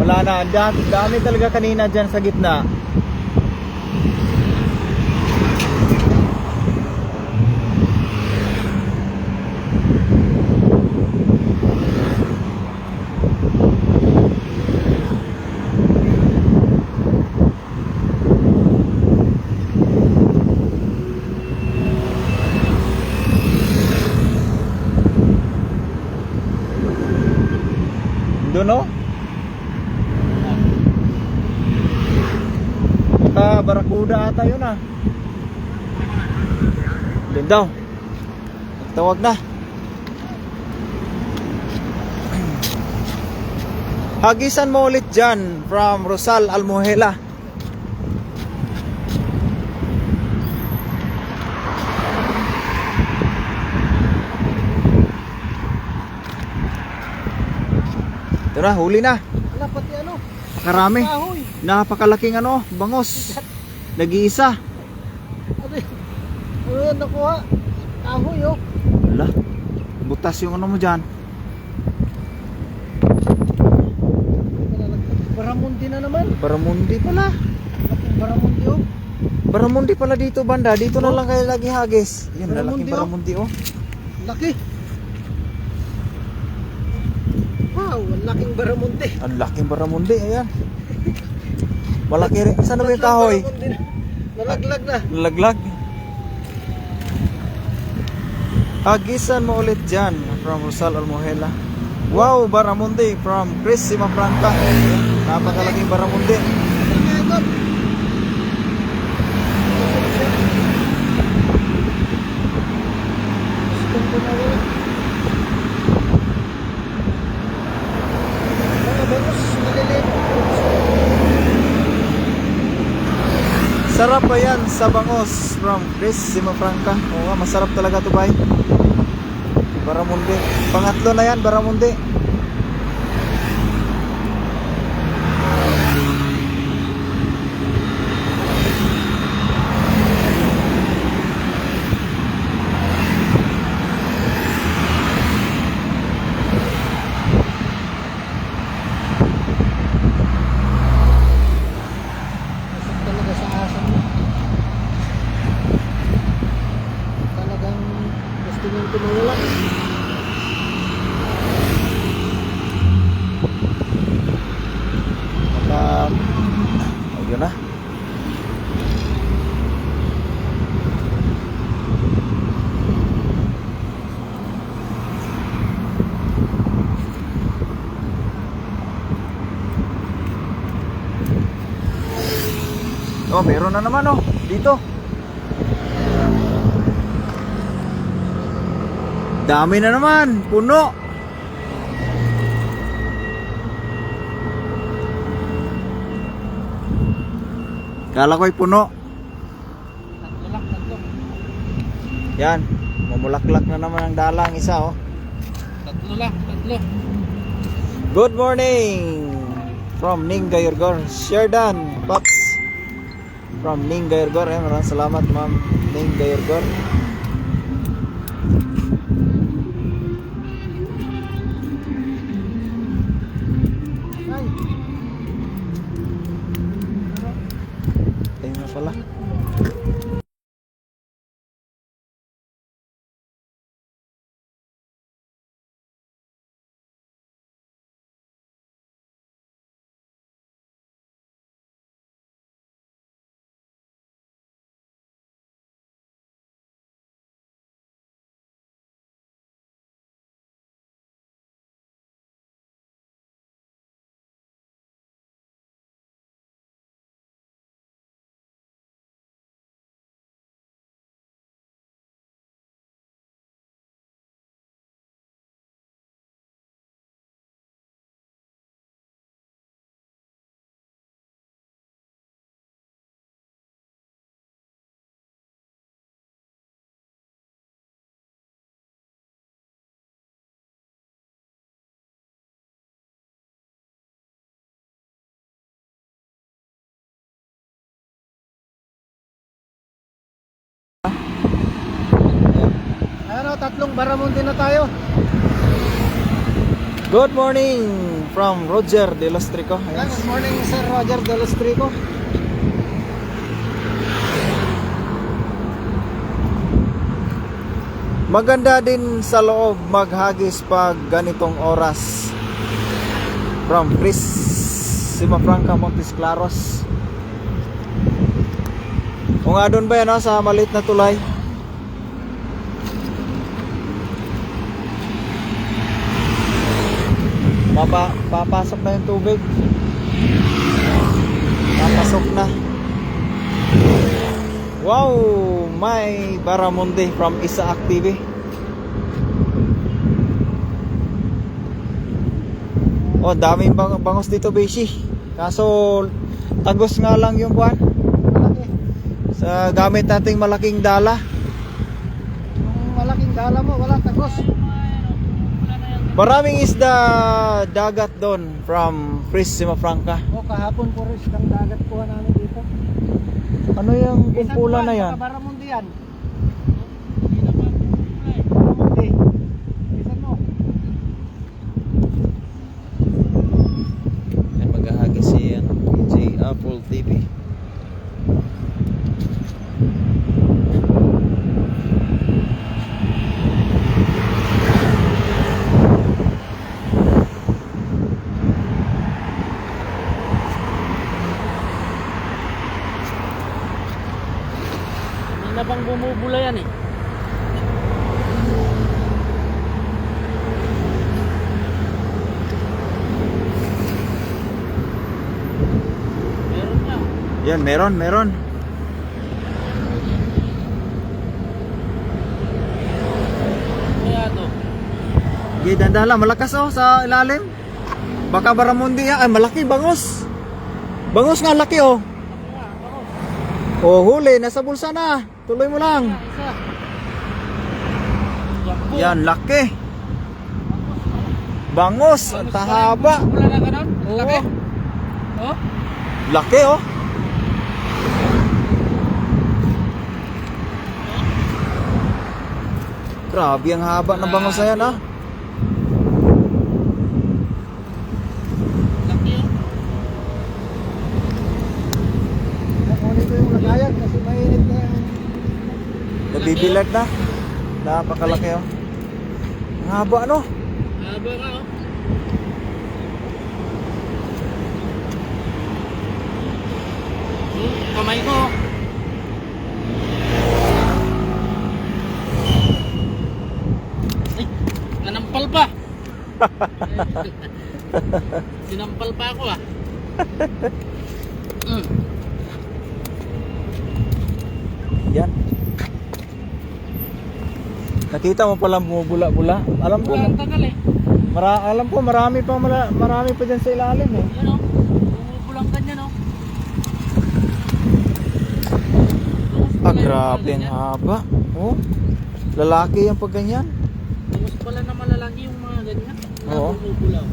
Wala na, dami talaga kanina dyan sa gitna. Doon o? Barakuda ata yun ah. Doon daw. Tawag na. Hagisan mo ulit dyan from Rosal Almuhela. Ito na, huli na. Wala pati ano. Karami. Kahoy. Napakalaking ano, bangos. Nag-iisa. Ano yun? Ano yan nakuha? Kahoy oh. Wala. Butas yung ano mo dyan. Baramundi na naman. Baramundi pala. Baramundi oh. Baramundi pala dito banda. Dito na lang kayo lagi hagis. Yun, lalaking Baramundi, Baramundi oh. Laki. Wow, ang laking baramundi. Ang laking Baramundi. Ayan. Malaki rin. Saan na ba yung kahoy? Baramundi na. Nalaglag na. Nalaglag. Hagisan mo ulit dyan from Rosal Almuhela. Wow, Baramundi from Chris Simafranca. Napakalaking Baramundi. Sarap ba yan sa bangos from Chris Simafranca? Oo nga, masarap talaga to bay. Baramundi. Pangatlo na yan, Baramundi. Talaga sa asam mo. Talagang gusto niyang tumulak. Ayun na. Oh, meron na naman oh. Dito. Dami na naman. Puno. Kala ko'y puno. Tatlo. Yan. Mamulaklak na naman ang dalang isa oh. Tatlo. Good morning from Ning Gayorgor. Sherdan Pops from Ning Gayorgor. Maraming salamat Ma'am Ning Gayorgor. Ay, Ayun na pala. ano, tatlong baramundi na tayo. Good morning from Roger De Los Trico. Ayan, good morning Sir Roger De Los Trico. Maganda din sa loob maghagis pag ganitong oras. From Chris Simafranca, Montes Claros. Kung nga doon ba yan sa maliit na tulay? Papasok na yung tubig. Papasok na. Wow, may Baramundi from Isaac TV. Oh, daming bangos dito, Beshi. Kaso tagos nga lang yung buwan. Malaki. Sa gamit nating malaking dala. Yung malaking dala mo, wala tagos. Maraming isda dagat doon from Chris Simafranca. O, kahapon po rin ng dagat kuha namin dito. Ano yung kumpulan na yan? Baramundi yan. Baramundi. Bisan mo. Yan, maghahagi si EJ Apple TV. Hindi na bang bumubula yan eh? Meron nga. Yan, meron. Kaya to. Okay, dandala, malakas oh sa ilalim. Baka baramundi yan. Ay, malaki, bangos. Bangos nga, laki oh. Oh, huli, nasa bulsa na. Tuloy mo lang. Isa. Yan, laki. Bangos, ang tahaba. Wala na ganon? Laki? Oh? Laki oh. Grabe ang haba ng bangos na yan ah. Laki oh. Nakunin ko yung lagayan kasi mainit na yung... Nabibilag na. Napakalaki oh. Ang haba no. Haba nga oh. Kamay ko. Ay, nanampal pa. Sinampal pa ako ah. Yan. Nakita mo palang bumubula-bula. Alam ko, Wala ang tagal eh. alam ko marami pa dyan sa ilalim eh. Yan oh. Bumubulang ganyan oh. Ah, grabe ang haba. Oh. Lalaki yan pag ganyan. Mas pala na malalaki yung mga ganyan. Oo. Bumubulaw.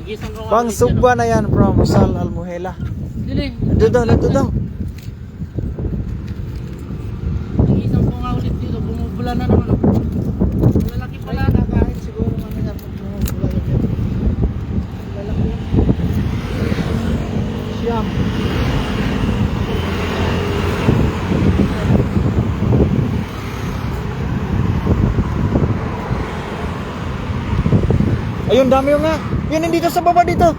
Nagisang ko nga Pang ulit yan, sugba na yan from Sal Almuhela. oh. Dili. Ito daw. Nagisang ko nga ulit dito. Bumubula na naman oh. Malalaki pala. Nakain siguro mamaya pag bumubula yun. Lalaki yan. Siyam. Ayun, dami yung nga. Yan, dito sa baba dito.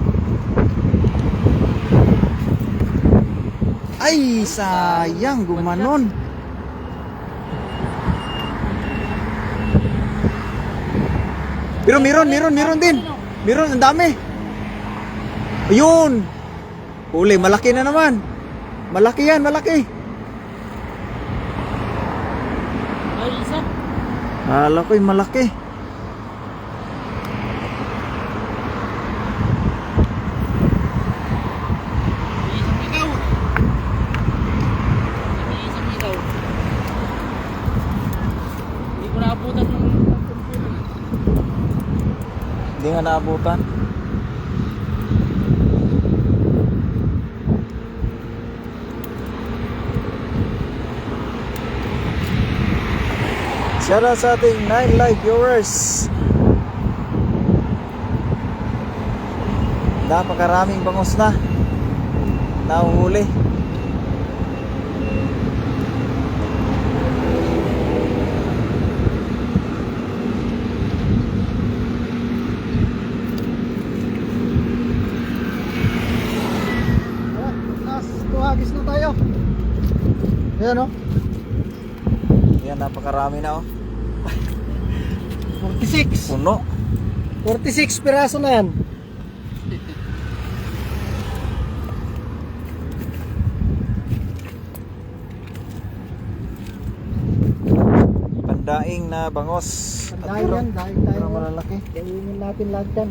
Ay, sayang, gumanon. Pero meron din. Meron, ang dami. Ayun. Huli, malaki na naman. Malaki yan, malaki. Ay, isa. Hala ko'y malaki. Isang ikaw. Isang ikaw. Hindi ko naabutan yung computer. Hindi nga naabutan. Shout out sa ating 9 live viewers. Napakaraming bangos na nahuhuli. Last tuhagis na tayo. Ayan o. Yan, napakarami na oh. 46. Puno. 46 piraso na yan. Pandaing na bangos. Dahil yan, dahil tayo. Pero malalaki. Kainin natin lahat yan.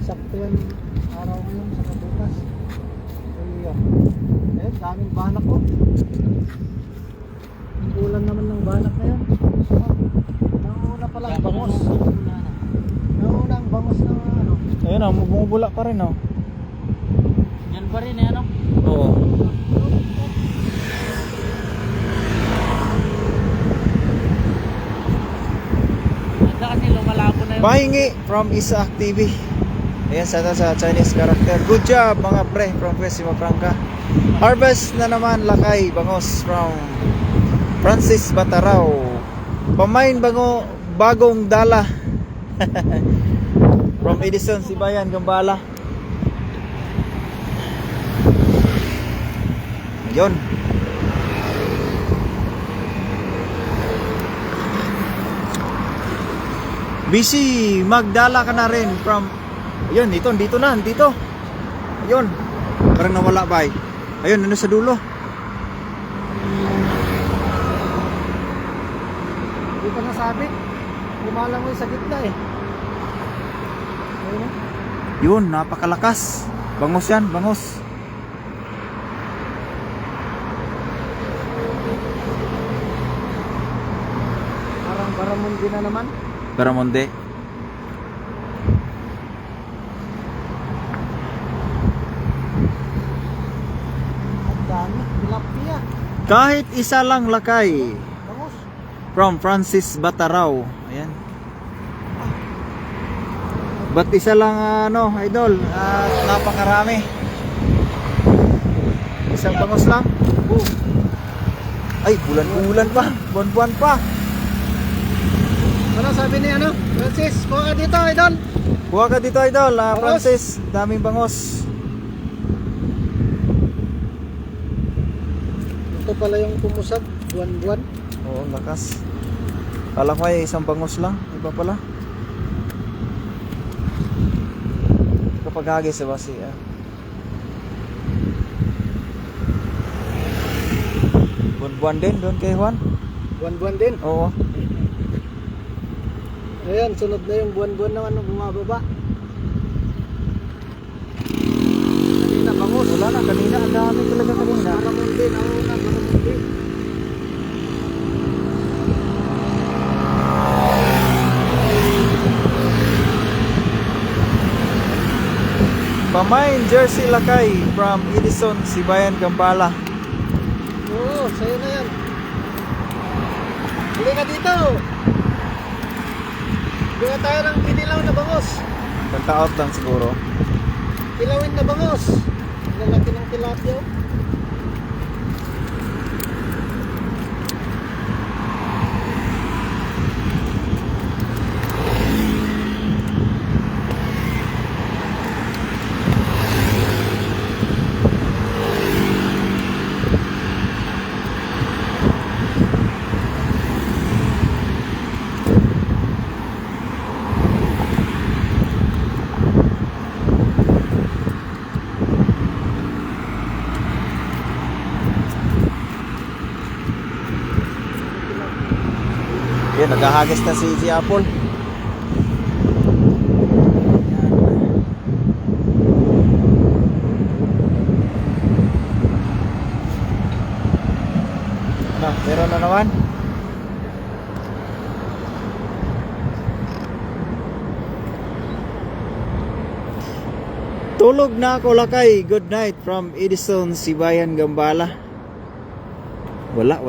sakto yan araw ngayon sa kabukas. Ayun. Eh, daming banak ko. Ulan naman ng banak na yan. Nauna pala ang bangos. Nauna ang bangos ng ano. Ayun oh, bumubula pa rin oh. Yan pa rin eh, ano? Oo. Anda kasi lumalabo na yung... Pahingi from Isaac TV. Ayan sa Chinese character. Good job mga pre from Quezon Franca. Harvest na naman lakay bangos from Francis Batarao. Pamain bagong dala. From Edison Sibayan Gambala. Ayun. Busy, magdala ka na rin from... Ayun, dito na. Ayun. Parang nawala ba eh. Ayun, ano sa dulo. Hindi pa nasabi. Lumalangoy sa gitna eh. Ayun oh. Yun, napakalakas. Bangos yan, bangos. Parang Baramundi na naman. Baramonde. Ang dami. Tilapia. Kahit isa lang lakay Bangos. from Francis Batarao. Ayan. Ba't isa lang ano, idol? Napakarami. Isang bangos lang. Oh. Ay, bulan-bulan pa. Buwan-buwan pa. Ano sabi ni ano? Francis, kuha ka dito, idol. Kuha ka dito, idol. Bangos. Francis, daming bangos. Ito pala yung pumusag. Buwan-buwan. Oo, lakas. Kala ko ay isang bangos lang. Iba pala. Kapag hagis sa basi. Buwan-buwan din doon kay Juan. Buwan-buwan din. Oo. Ayan, sunod na yung buwan-buwan na ano, bumababa. Kanina bangos. Wala na, kanina. Ang dami talaga kanina. Baramundi, nauna, Baramundi. Pamain Jersey Lakay from Edison, Sibayan, Gambala. Oo, sa'yo na yan. Huli ka dito. Gawa tayo ng kinilaw na bangos. Nagka-out lang siguro. Kilawin na bangos. Ang lalaki ng tilapia. Yan, naghahagis na si Apple. Ano, meron na naman. Tulog na ako lakay. Good night from Edison, Sibayan, Gambala. Wala.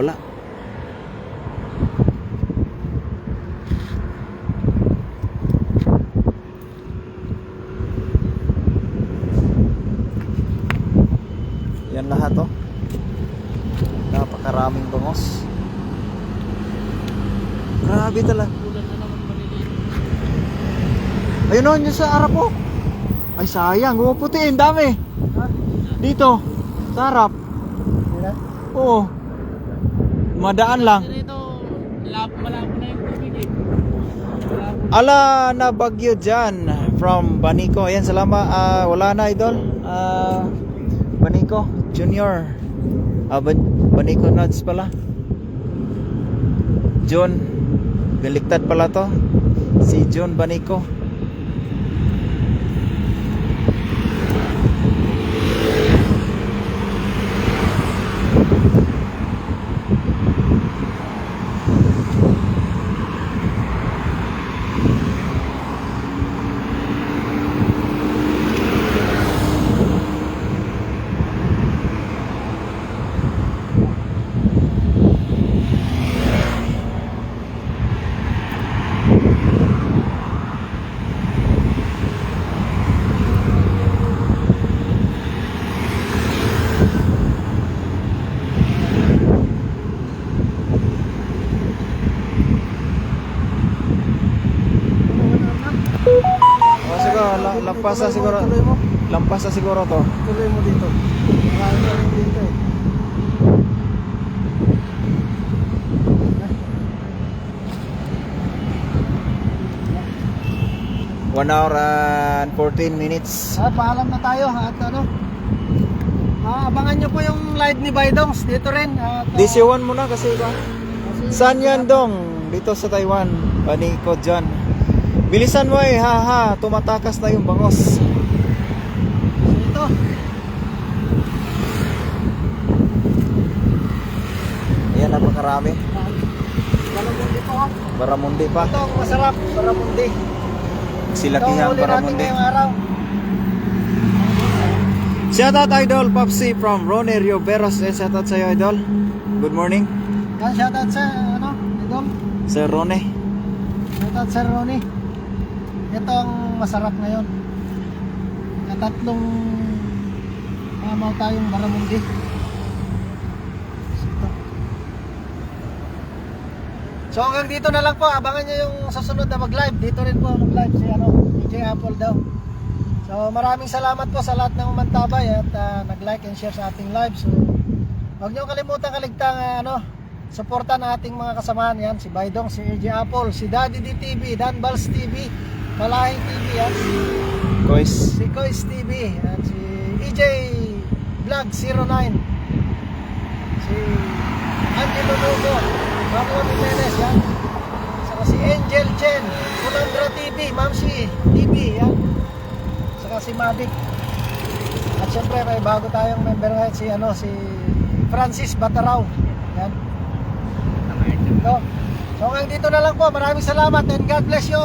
Yan lahat oh. Napakaraming bangos. Grabe talaga. Ulan na naman maliliit. Ayun oh, yun sa harap oh. Ay sayang, puputiin, dami. Ha? Dito, sa harap. Hindi na? Oo. Madaan lang. Kasi rito, malabo na yung tubig eh. Malabo. Ala na bagyo dyan from Banico. Ayan, salamat. Wala na idol. Banico Junior. Banico Nuts pala. John. Baliktad pala to. Si John Banico. lampas na Tuloy mo, siguro. tuloy mo. Lampas na siguro to. Tuloy mo dito. Marami na rin dito eh. 1 hour and 14 minutes. Paalam na tayo at ano. Abangan nyo po yung live ni Baidongs dito rin. At, DC1 muna kasi ba? Saan yan dong? Dito sa Taiwan. Panikot dyan. Bilisan mo eh, ha. Tumatakas na yung bangos. Ito. Ayan, napakarami. Baramundi po. Baramundi pa. Ito ang masarap. Baramundi. Silakihan Ito, huli natin Baramundi. ngayong araw. Shout out Idol Popsi from Ronnie Rio Beros. Shout out sa'yo Idol. Good morning. Yan, shoutout sa ano, Idol. Sir Ronnie. Shoutout sa Ronnie. Ito ang masarap ngayon. Tatlong amaw tayong baramundi. Ito. So hanggang dito na lang po. Abangan nyo yung susunod na mag-live. Dito rin po mag-live si ano, DJ Apple daw. So maraming salamat po sa lahat ng umantabay at nag-like and share sa ating live. So huwag nyo kalimutan kaligtang suportan ang ating mga kasamahan yan. Si Baidong, si DJ Apple, si Daddy DTV, Dan Bals TV, Malahing TV yan. Guys. Si Kois TV at si EJ Vlog 09, si Angelo Lugo, Manuel Jimenez yan, saka si Angel Chen, Kulandra TV, Mamsi TV yan, saka si Mavic. At syempre may bago tayong member ngayon si ano, si Francis Bataraw yan. So hanggang dito na lang po. Maraming salamat and God bless you.